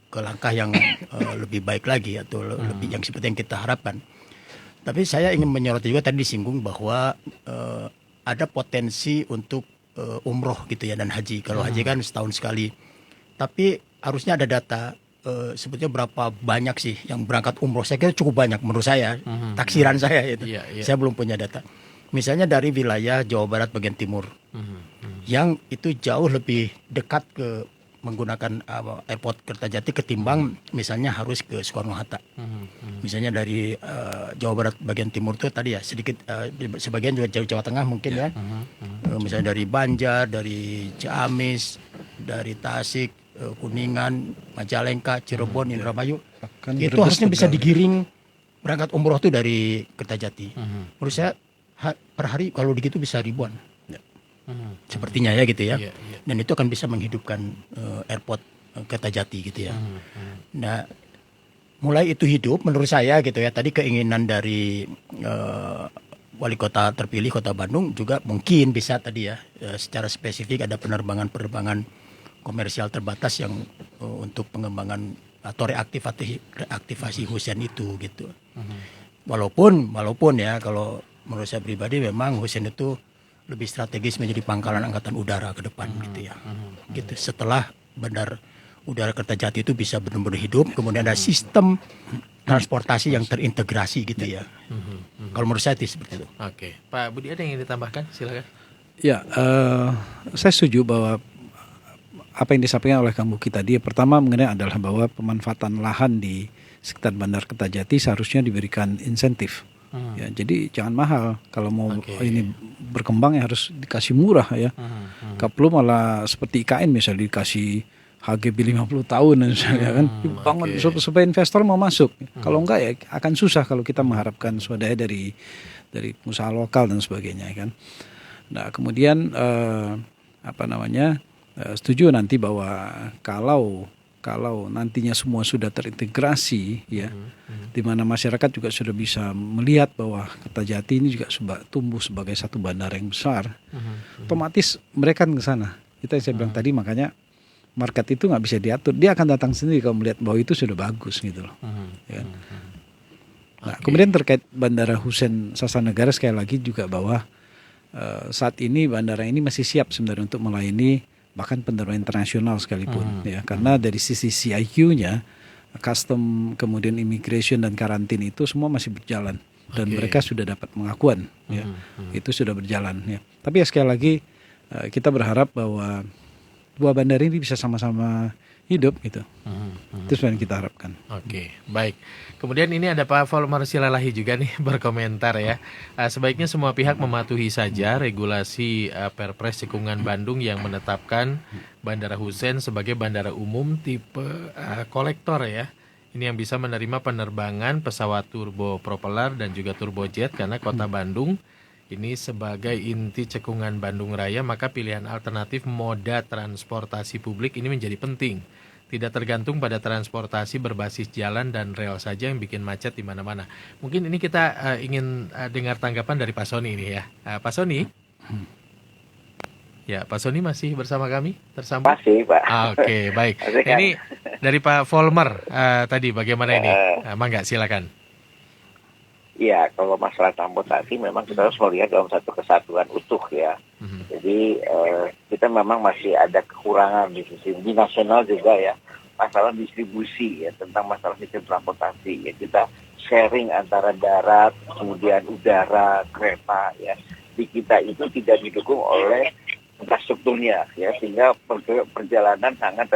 ke langkah yang lebih baik lagi atau lebih yang seperti yang kita harapkan. Tapi saya ingin menyoroti juga tadi disinggung bahwa ada potensi untuk umroh gitu ya dan haji. Kalau haji kan setahun sekali. Tapi harusnya ada data sebetulnya berapa banyak sih yang berangkat umroh. Saya kira cukup banyak menurut saya. Taksiran saya itu. Saya belum punya data. Misalnya dari wilayah Jawa Barat bagian timur. Yang itu jauh lebih dekat ke menggunakan airport Kertajati ketimbang misalnya harus ke Soekarno-Hatta. Misalnya dari Jawa Barat bagian timur itu tadi ya sedikit sebagian juga Jawa Tengah mungkin ya. Misalnya dari Banjar, dari Ciamis, dari Tasik, Kuningan, Majalengka, Cirebon, Indramayu. Itu harusnya bisa digiring berangkat umroh itu dari Kertajati. Menurut saya per hari kalau begitu bisa ribuan. Sepertinya ya gitu ya. Dan itu akan bisa menghidupkan airport Kertajati gitu ya. Nah, mulai itu hidup menurut saya gitu ya. Tadi keinginan dari wali kota terpilih Kota Bandung juga mungkin bisa tadi ya secara spesifik ada penerbangan komersial terbatas yang untuk pengembangan atau reaktivasi Hussein itu gitu. Walaupun ya kalau menurut saya pribadi memang Hussein itu lebih strategis menjadi pangkalan angkatan udara ke depan gitu ya. Gitu setelah Bandar Udara Kertajati itu bisa benar-benar hidup, kemudian ada sistem transportasi yang terintegrasi gitu ya. Kalau menurut saya itu seperti itu. Oke, Pak Budi ada yang ingin ditambahkan? Silakan. Ya, saya setuju bahwa apa yang disampaikan oleh Kang Buki tadi, pertama mengenai adalah bahwa pemanfaatan lahan di sekitar Bandar Kertajati seharusnya diberikan insentif. Ya, jadi jangan mahal kalau mau ini berkembang ya harus dikasih murah ya. Kalau malah seperti IKN misalnya dikasih HGB 50 tahun misalnya kan bangun supaya investor mau masuk. Kalau enggak ya akan susah kalau kita mengharapkan swadaya dari pengusaha lokal dan sebagainya kan. Nah, kemudian setuju nanti bahwa kalau nantinya semua sudah terintegrasi ya, di mana masyarakat juga sudah bisa melihat bahwa Kertajati ini juga tumbuh sebagai satu bandara yang besar, otomatis mereka ke sana. Itu yang saya bilang tadi, makanya market itu nggak bisa diatur, dia akan datang sendiri kalau melihat bahwa itu sudah bagus gitu loh. Ya. Nah, kemudian terkait Bandara Hussein Sastranegara sekali lagi juga bahwa saat ini bandara ini masih siap sebenarnya untuk melayani bahkan penerbangan internasional sekalipun ya, karena dari sisi CIQ-nya, custom, kemudian immigration dan karantin itu semua masih berjalan dan mereka sudah dapat pengakuan ya. Itu sudah berjalan ya. Tapi ya sekali lagi kita berharap bahwa dua bandara ini bisa sama-sama hidup gitu. Itu yang kita harapkan. Oke, baik. Kemudian ini ada Pak Volmer Silalahi juga nih berkomentar ya. Sebaiknya semua pihak mematuhi saja regulasi Perpres Cekungan Bandung yang menetapkan Bandara Hussein sebagai bandara umum tipe kolektor ya, Ini yang bisa menerima penerbangan pesawat turbopropeller dan juga turbojet karena kota Bandung ini sebagai inti cekungan Bandung Raya, maka pilihan alternatif moda transportasi publik ini menjadi penting. Tidak tergantung pada transportasi berbasis jalan dan rel saja yang bikin macet di mana-mana. Mungkin ini kita ingin dengar tanggapan dari Pak Soni ini ya. Pak Soni? Ya, Pak Soni masih bersama kami tersambung? Masih, Pak. Oke, baik. Masih kan? Ini dari Pak Volmer tadi bagaimana ini? Mangga, silakan. Iya, kalau masalah transportasi memang kita harus melihat dalam satu kesatuan utuh ya. Jadi kita memang masih ada kekurangan di sisi di nasional juga ya. Masalah distribusi ya, tentang masalah sistem transportasi ya, kita sharing antara darat, kemudian udara, kereta ya. Di kita itu tidak didukung oleh infrastrukturnya ya, sehingga perjalanan sangat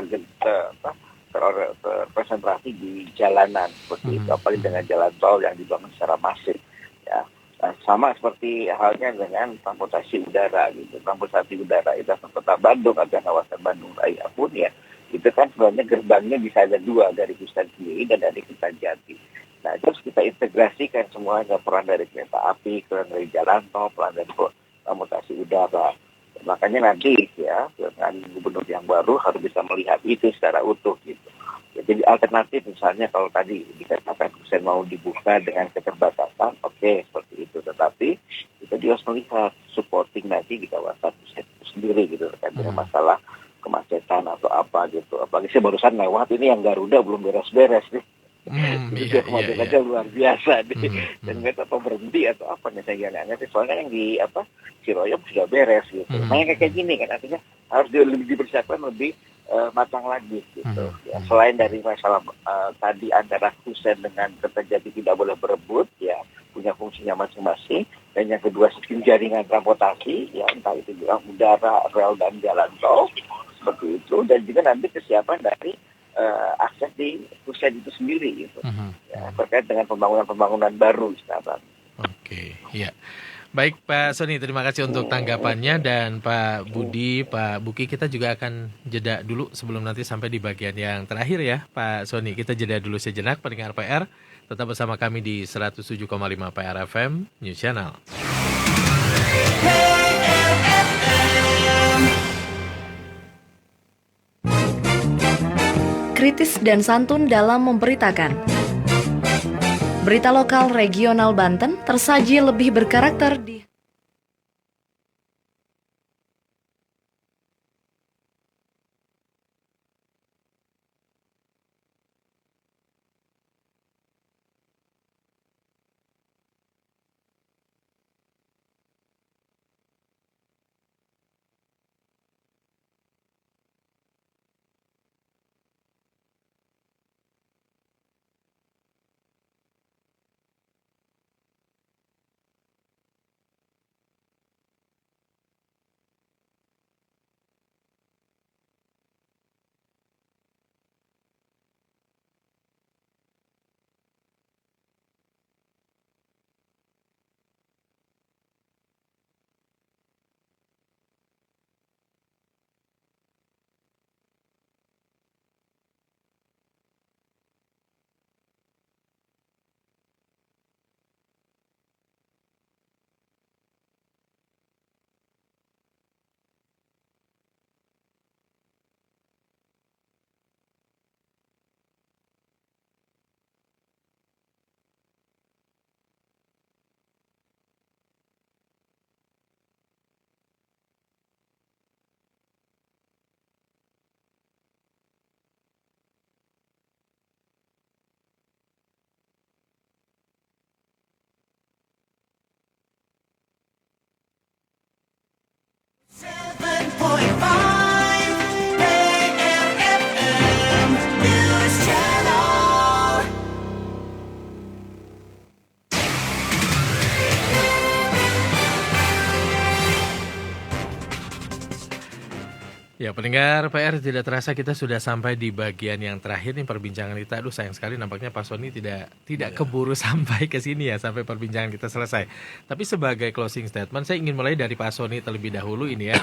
terkonsentrasi di jalanan seperti itu, apalagi dengan jalan tol yang dibangun secara masif ya. Nah, sama seperti halnya dengan transportasi udara gitu. Transportasi udara itu kota Bandung atau kawasan Bandung Raya pun ya, itu kan sebenarnya gerbangnya bisa ada dua, dari Husein sendiri dan dari Kertajati. Nah, terus kita integrasikan semuanya, peran dari kereta api, peran dari jalan tol, peran dari transportasi udara. Makanya nanti ya, dengan gubernur yang baru harus bisa melihat itu secara utuh gitu. Ya, jadi alternatif misalnya kalau tadi dikatakan Husein mau dibuka dengan keterbatasan, oke, seperti itu. Tetapi kita juga harus melihat supporting nanti di kawasan Husein itu sendiri gitu, terkait dengan masalah kemacetan atau apa gitu. Apalagi saya barusan lewat ini yang Garuda belum beres-beres nih. Itu kemacetannya luar biasa deh. Dan nggak tahu berhenti atau apa nih, saya nggak ngerti. Soalnya yang di Ciroyom sudah beres gitu. Makanya kayak gini kan, artinya harus lebih dipersiapkan lebih matang lagi gitu. Ya, selain dari masalah tadi antara Husein dengan Kertajati tidak boleh berebut ya, punya fungsinya masing-masing. Dan yang kedua sistem jaringan transportasi ya, entah itu juga udara, rel dan jalan tol seperti itu. Dan juga nanti kesiapan dari akses di Husein itu sendiri gitu. Ya, terkait dengan pembangunan baru sekarang. Oke, iya. Baik Pak Soni, terima kasih untuk tanggapannya, dan Pak Budi, Pak Buki, kita juga akan jeda dulu sebelum nanti sampai di bagian yang terakhir ya Pak Soni. Kita jeda dulu sejenak, pendengar PR, tetap bersama kami di 107,5 PR FM News Channel. Kritis dan santun dalam memberitakan. Berita lokal regional Banten tersaji lebih berkarakter di Ya, pendengar PR, tidak terasa kita sudah sampai di bagian yang terakhir nih perbincangan kita. Aduh, sayang sekali nampaknya Pak Sony tidak keburu sampai ke sini ya, sampai perbincangan kita selesai. Tapi sebagai closing statement, saya ingin mulai dari Pak Sony terlebih dahulu ini ya,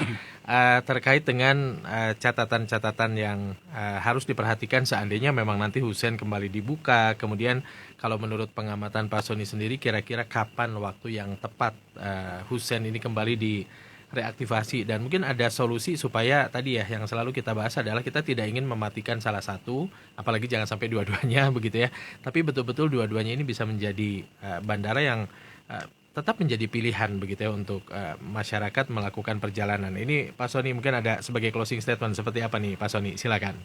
terkait dengan catatan-catatan yang harus diperhatikan seandainya memang nanti Hussein kembali dibuka. Kemudian kalau menurut pengamatan Pak Sony sendiri, kira-kira kapan waktu yang tepat Hussein ini kembali reaktivasi, dan mungkin ada solusi supaya tadi ya yang selalu kita bahas adalah kita tidak ingin mematikan salah satu, apalagi jangan sampai dua-duanya begitu ya, tapi betul-betul dua-duanya ini bisa menjadi bandara yang tetap menjadi pilihan begitu ya untuk masyarakat melakukan perjalanan. Ini Pak Sony mungkin ada sebagai closing statement seperti apa nih Pak Sony, silakan.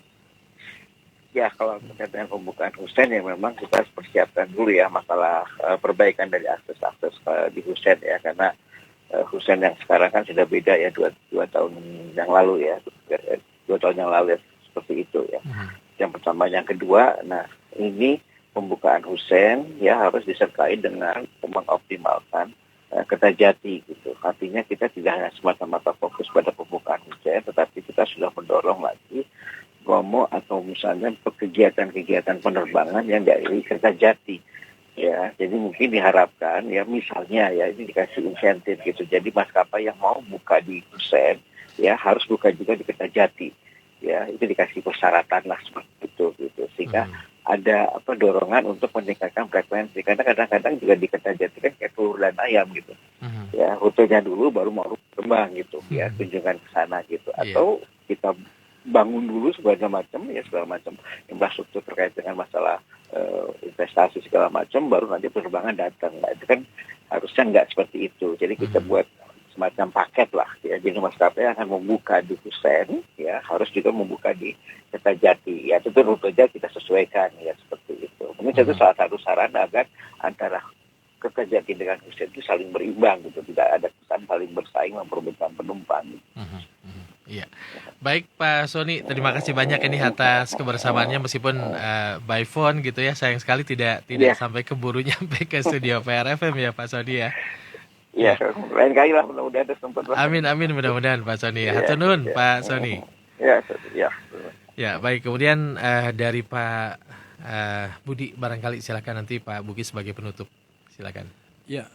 Ya, kalau terkait dengan pembukaan Hussein ya memang kita harus persiapkan dulu ya masalah perbaikan dari akses-akses di Hussein ya, karena Hussein yang sekarang kan sudah beda ya dua tahun yang lalu ya, 2 tahun yang lalu ya, seperti itu ya. Yang pertama, yang kedua, nah ini pembukaan Hussein ya harus disertai dengan mengoptimalkan Kertajati gitu. Artinya kita tidak hanya semata-mata fokus pada pembukaan Hussein, tetapi kita sudah mendorong lagi promo atau misalnya kegiatan-kegiatan penerbangan yang dari Kertajati. Ya, jadi mungkin diharapkan ya misalnya ya ini dikasih insentif gitu. Jadi maskapai yang mau buka di Hussein ya harus buka juga di Kertajati. Ya, itu dikasih persyaratan lah seperti itu gitu. Sehingga ada dorongan untuk meningkatkan frekuensi. Karena kadang-kadang juga di Kertajati kan kayak telur dan ayam gitu. Ya, rutenya dulu baru mau terbang gitu. Ya, kunjungan ke sana gitu. Atau kita bangun dulu segala macam infrastruktur terkait dengan masalah investasi segala macam, baru nanti penerbangan datang. Nah, itu kan harusnya nggak seperti itu. Jadi kita buat semacam paket lah ya. Jadi maskapai akan membuka di Hussein ya harus juga membuka di Kertajati ya, tentu rutenya kita sesuaikan ya, seperti itu. Mungkin itu salah satu sarana agar antara Kertajati dengan Hussein itu saling berimbang gitu, tidak ada kesan saling bersaing memperebutkan penumpang gitu. Iya, baik Pak Sony, terima kasih banyak ini atas kebersamaannya meskipun by phone gitu ya. Sayang sekali tidak sampai keburu nyampe ke studio PR FM ya Pak Sony ya. Iya, lain kali lah mudah-mudahan ada sempat. Amin mudah-mudahan Pak Sony. Hatur nuhun Pak Sony. Ya. Ya, baik, kemudian dari Pak Budi barangkali silakan nanti Pak Buki sebagai penutup. Silakan. Ya,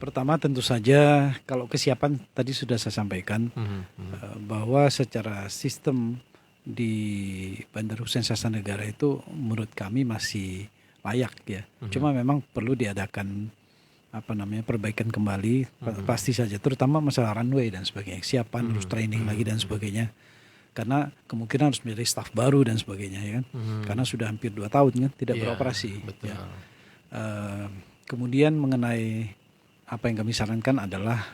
pertama tentu saja kalau kesiapan tadi sudah saya sampaikan bahwa secara sistem di Bandara Hussein Sastra Negara itu menurut kami masih layak ya. Cuma memang perlu diadakan perbaikan kembali pasti saja, terutama masalah runway dan sebagainya, kesiapan harus training lagi dan sebagainya. Karena kemungkinan harus menjadi staf baru dan sebagainya ya kan. Karena sudah hampir 2 tahun kan tidak beroperasi. Betul. Ya. Kemudian mengenai apa yang kami sarankan adalah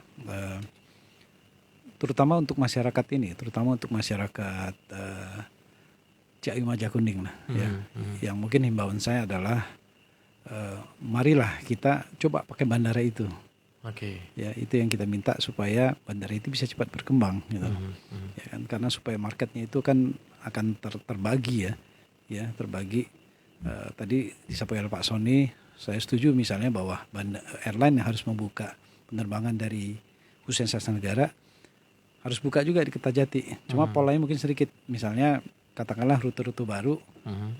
terutama untuk masyarakat ini, terutama untuk masyarakat Ciawi Majakuning lah, ya. Yang mungkin himbauan saya adalah marilah kita coba pakai bandara itu. Oke. Ya, itu yang kita minta supaya bandara itu bisa cepat berkembang, gitu. Ya kan, karena supaya marketnya itu kan akan terbagi ya, terbagi. Tadi disampaikan Pak Sony, saya setuju misalnya bahwa airline yang harus membuka penerbangan dari Hussein Sastra Negara harus buka juga di Kertajati. Cuma polanya mungkin sedikit, misalnya katakanlah rute-rute baru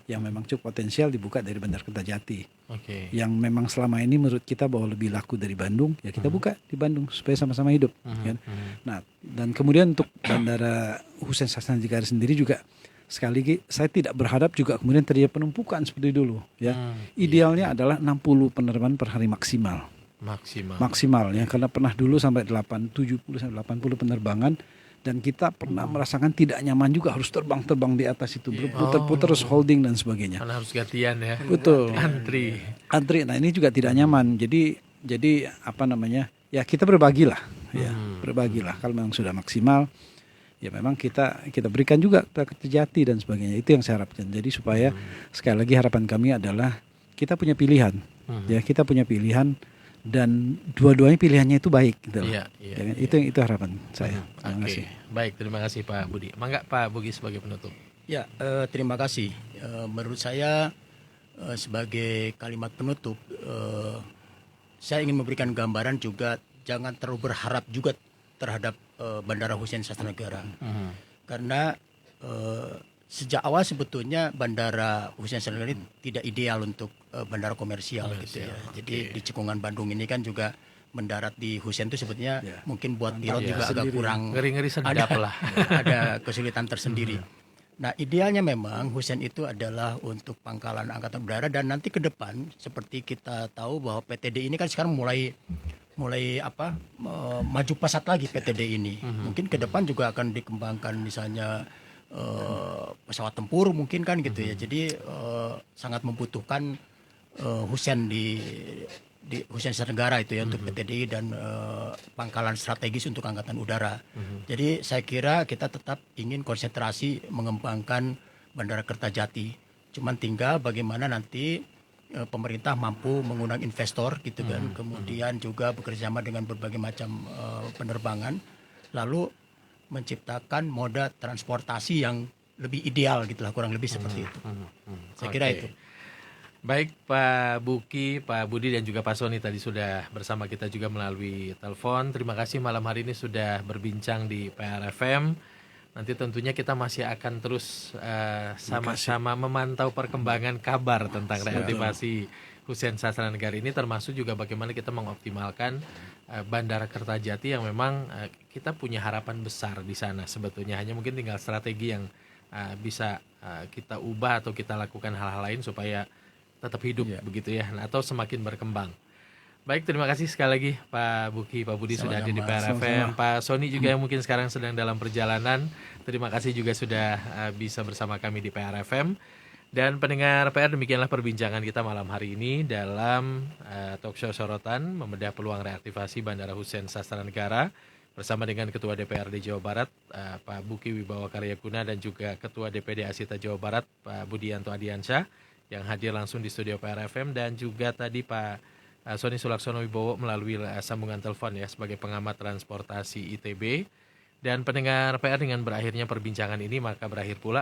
yang memang cukup potensial dibuka dari Bandar Kertajati. Yang memang selama ini menurut kita bahwa lebih laku dari Bandung, ya kita buka di Bandung supaya sama-sama hidup. Kan? Nah, dan kemudian untuk Bandara Hussein Sastra Negara sendiri juga sekali lagi saya tidak berharap juga kemudian terjadi penumpukan seperti dulu ya. Idealnya adalah 60 penerbangan per hari maksimal ya, karena pernah dulu sampai 70 sampai 80 penerbangan dan kita pernah merasakan tidak nyaman juga, harus terbang di atas itu, berputar-putar, terus holding dan sebagainya. Karena harus gantian ya. Betul. Antri. Nah, ini juga tidak nyaman. Jadi ya kita berbagilah ya, berbagilah. Kalau memang sudah maksimal ya memang kita berikan juga ke Kertajati dan sebagainya. Itu yang saya harapkan. Jadi supaya sekali lagi harapan kami adalah kita punya pilihan. Ya, kita punya pilihan dan dua-duanya pilihannya itu baik gitu. Iya. Itu harapan saya. Terima kasih. Baik, terima kasih Pak Budi. Mangga Pak Bugi sebagai penutup. Ya, terima kasih. Menurut saya sebagai kalimat penutup, saya ingin memberikan gambaran juga, jangan terlalu berharap juga terhadap Bandara Hussein Sastranegara. Karena sejak awal sebetulnya Bandara Hussein Sastranegara ini tidak ideal untuk bandara komersial gitu ya. Jadi di Cekungan Bandung ini kan juga mendarat di Hussein itu sebetulnya mungkin buat pilot juga agak kurang, ngeri-ngeri sedap lah. ada kesulitan tersendiri. Nah, idealnya memang Hussein itu adalah untuk pangkalan angkatan udara, dan nanti ke depan seperti kita tahu bahwa PTD ini kan sekarang mulai maju pesat lagi PTD ini. Mungkin ke depan juga akan dikembangkan misalnya pesawat tempur mungkin kan gitu ya. Jadi sangat membutuhkan Hussein di Hussein Sastranegara itu ya untuk PTDI dan pangkalan strategis untuk angkatan udara. Jadi saya kira kita tetap ingin konsentrasi mengembangkan Bandara Kertajati. Cuman tinggal bagaimana nanti pemerintah mampu mengundang investor gitu kan, kemudian juga bekerjasama dengan berbagai macam penerbangan, lalu menciptakan moda transportasi yang lebih ideal gitulah, kurang lebih seperti itu. Saya kira itu. Baik Pak Buki, Pak Budi dan juga Pak Soni tadi sudah bersama kita juga melalui telepon. Terima kasih malam hari ini sudah berbincang di PRFM. Nanti tentunya kita masih akan terus sama-sama memantau perkembangan kabar tentang reaktivasi Hussein Sastranegara ini, termasuk juga bagaimana kita mengoptimalkan Bandara Kertajati yang memang kita punya harapan besar di sana sebetulnya. Hanya mungkin tinggal strategi yang bisa kita ubah atau kita lakukan hal-hal lain supaya tetap hidup begitu ya, atau semakin berkembang. Baik, terima kasih sekali lagi Pak Buki, Pak Budi sudah hadir di PRFM. Pak Soni juga yang mungkin sekarang sedang dalam perjalanan, terima kasih juga sudah bisa bersama kami di PRFM. Dan pendengar PR, demikianlah perbincangan kita malam hari ini dalam talkshow sorotan membedah peluang reaktivasi Bandara Hussein Sastranegara bersama dengan Ketua DPRD Jawa Barat Pak Buki Wibawa Karyaguna dan juga Ketua DPD Asita Jawa Barat Pak Budianto Adiansyah yang hadir langsung di studio PRFM, dan juga tadi Pak Soni Sulaksono Wibowo melalui sambungan telepon ya sebagai pengamat transportasi ITB. Dan pendengar PR, dengan berakhirnya perbincangan ini maka berakhir pula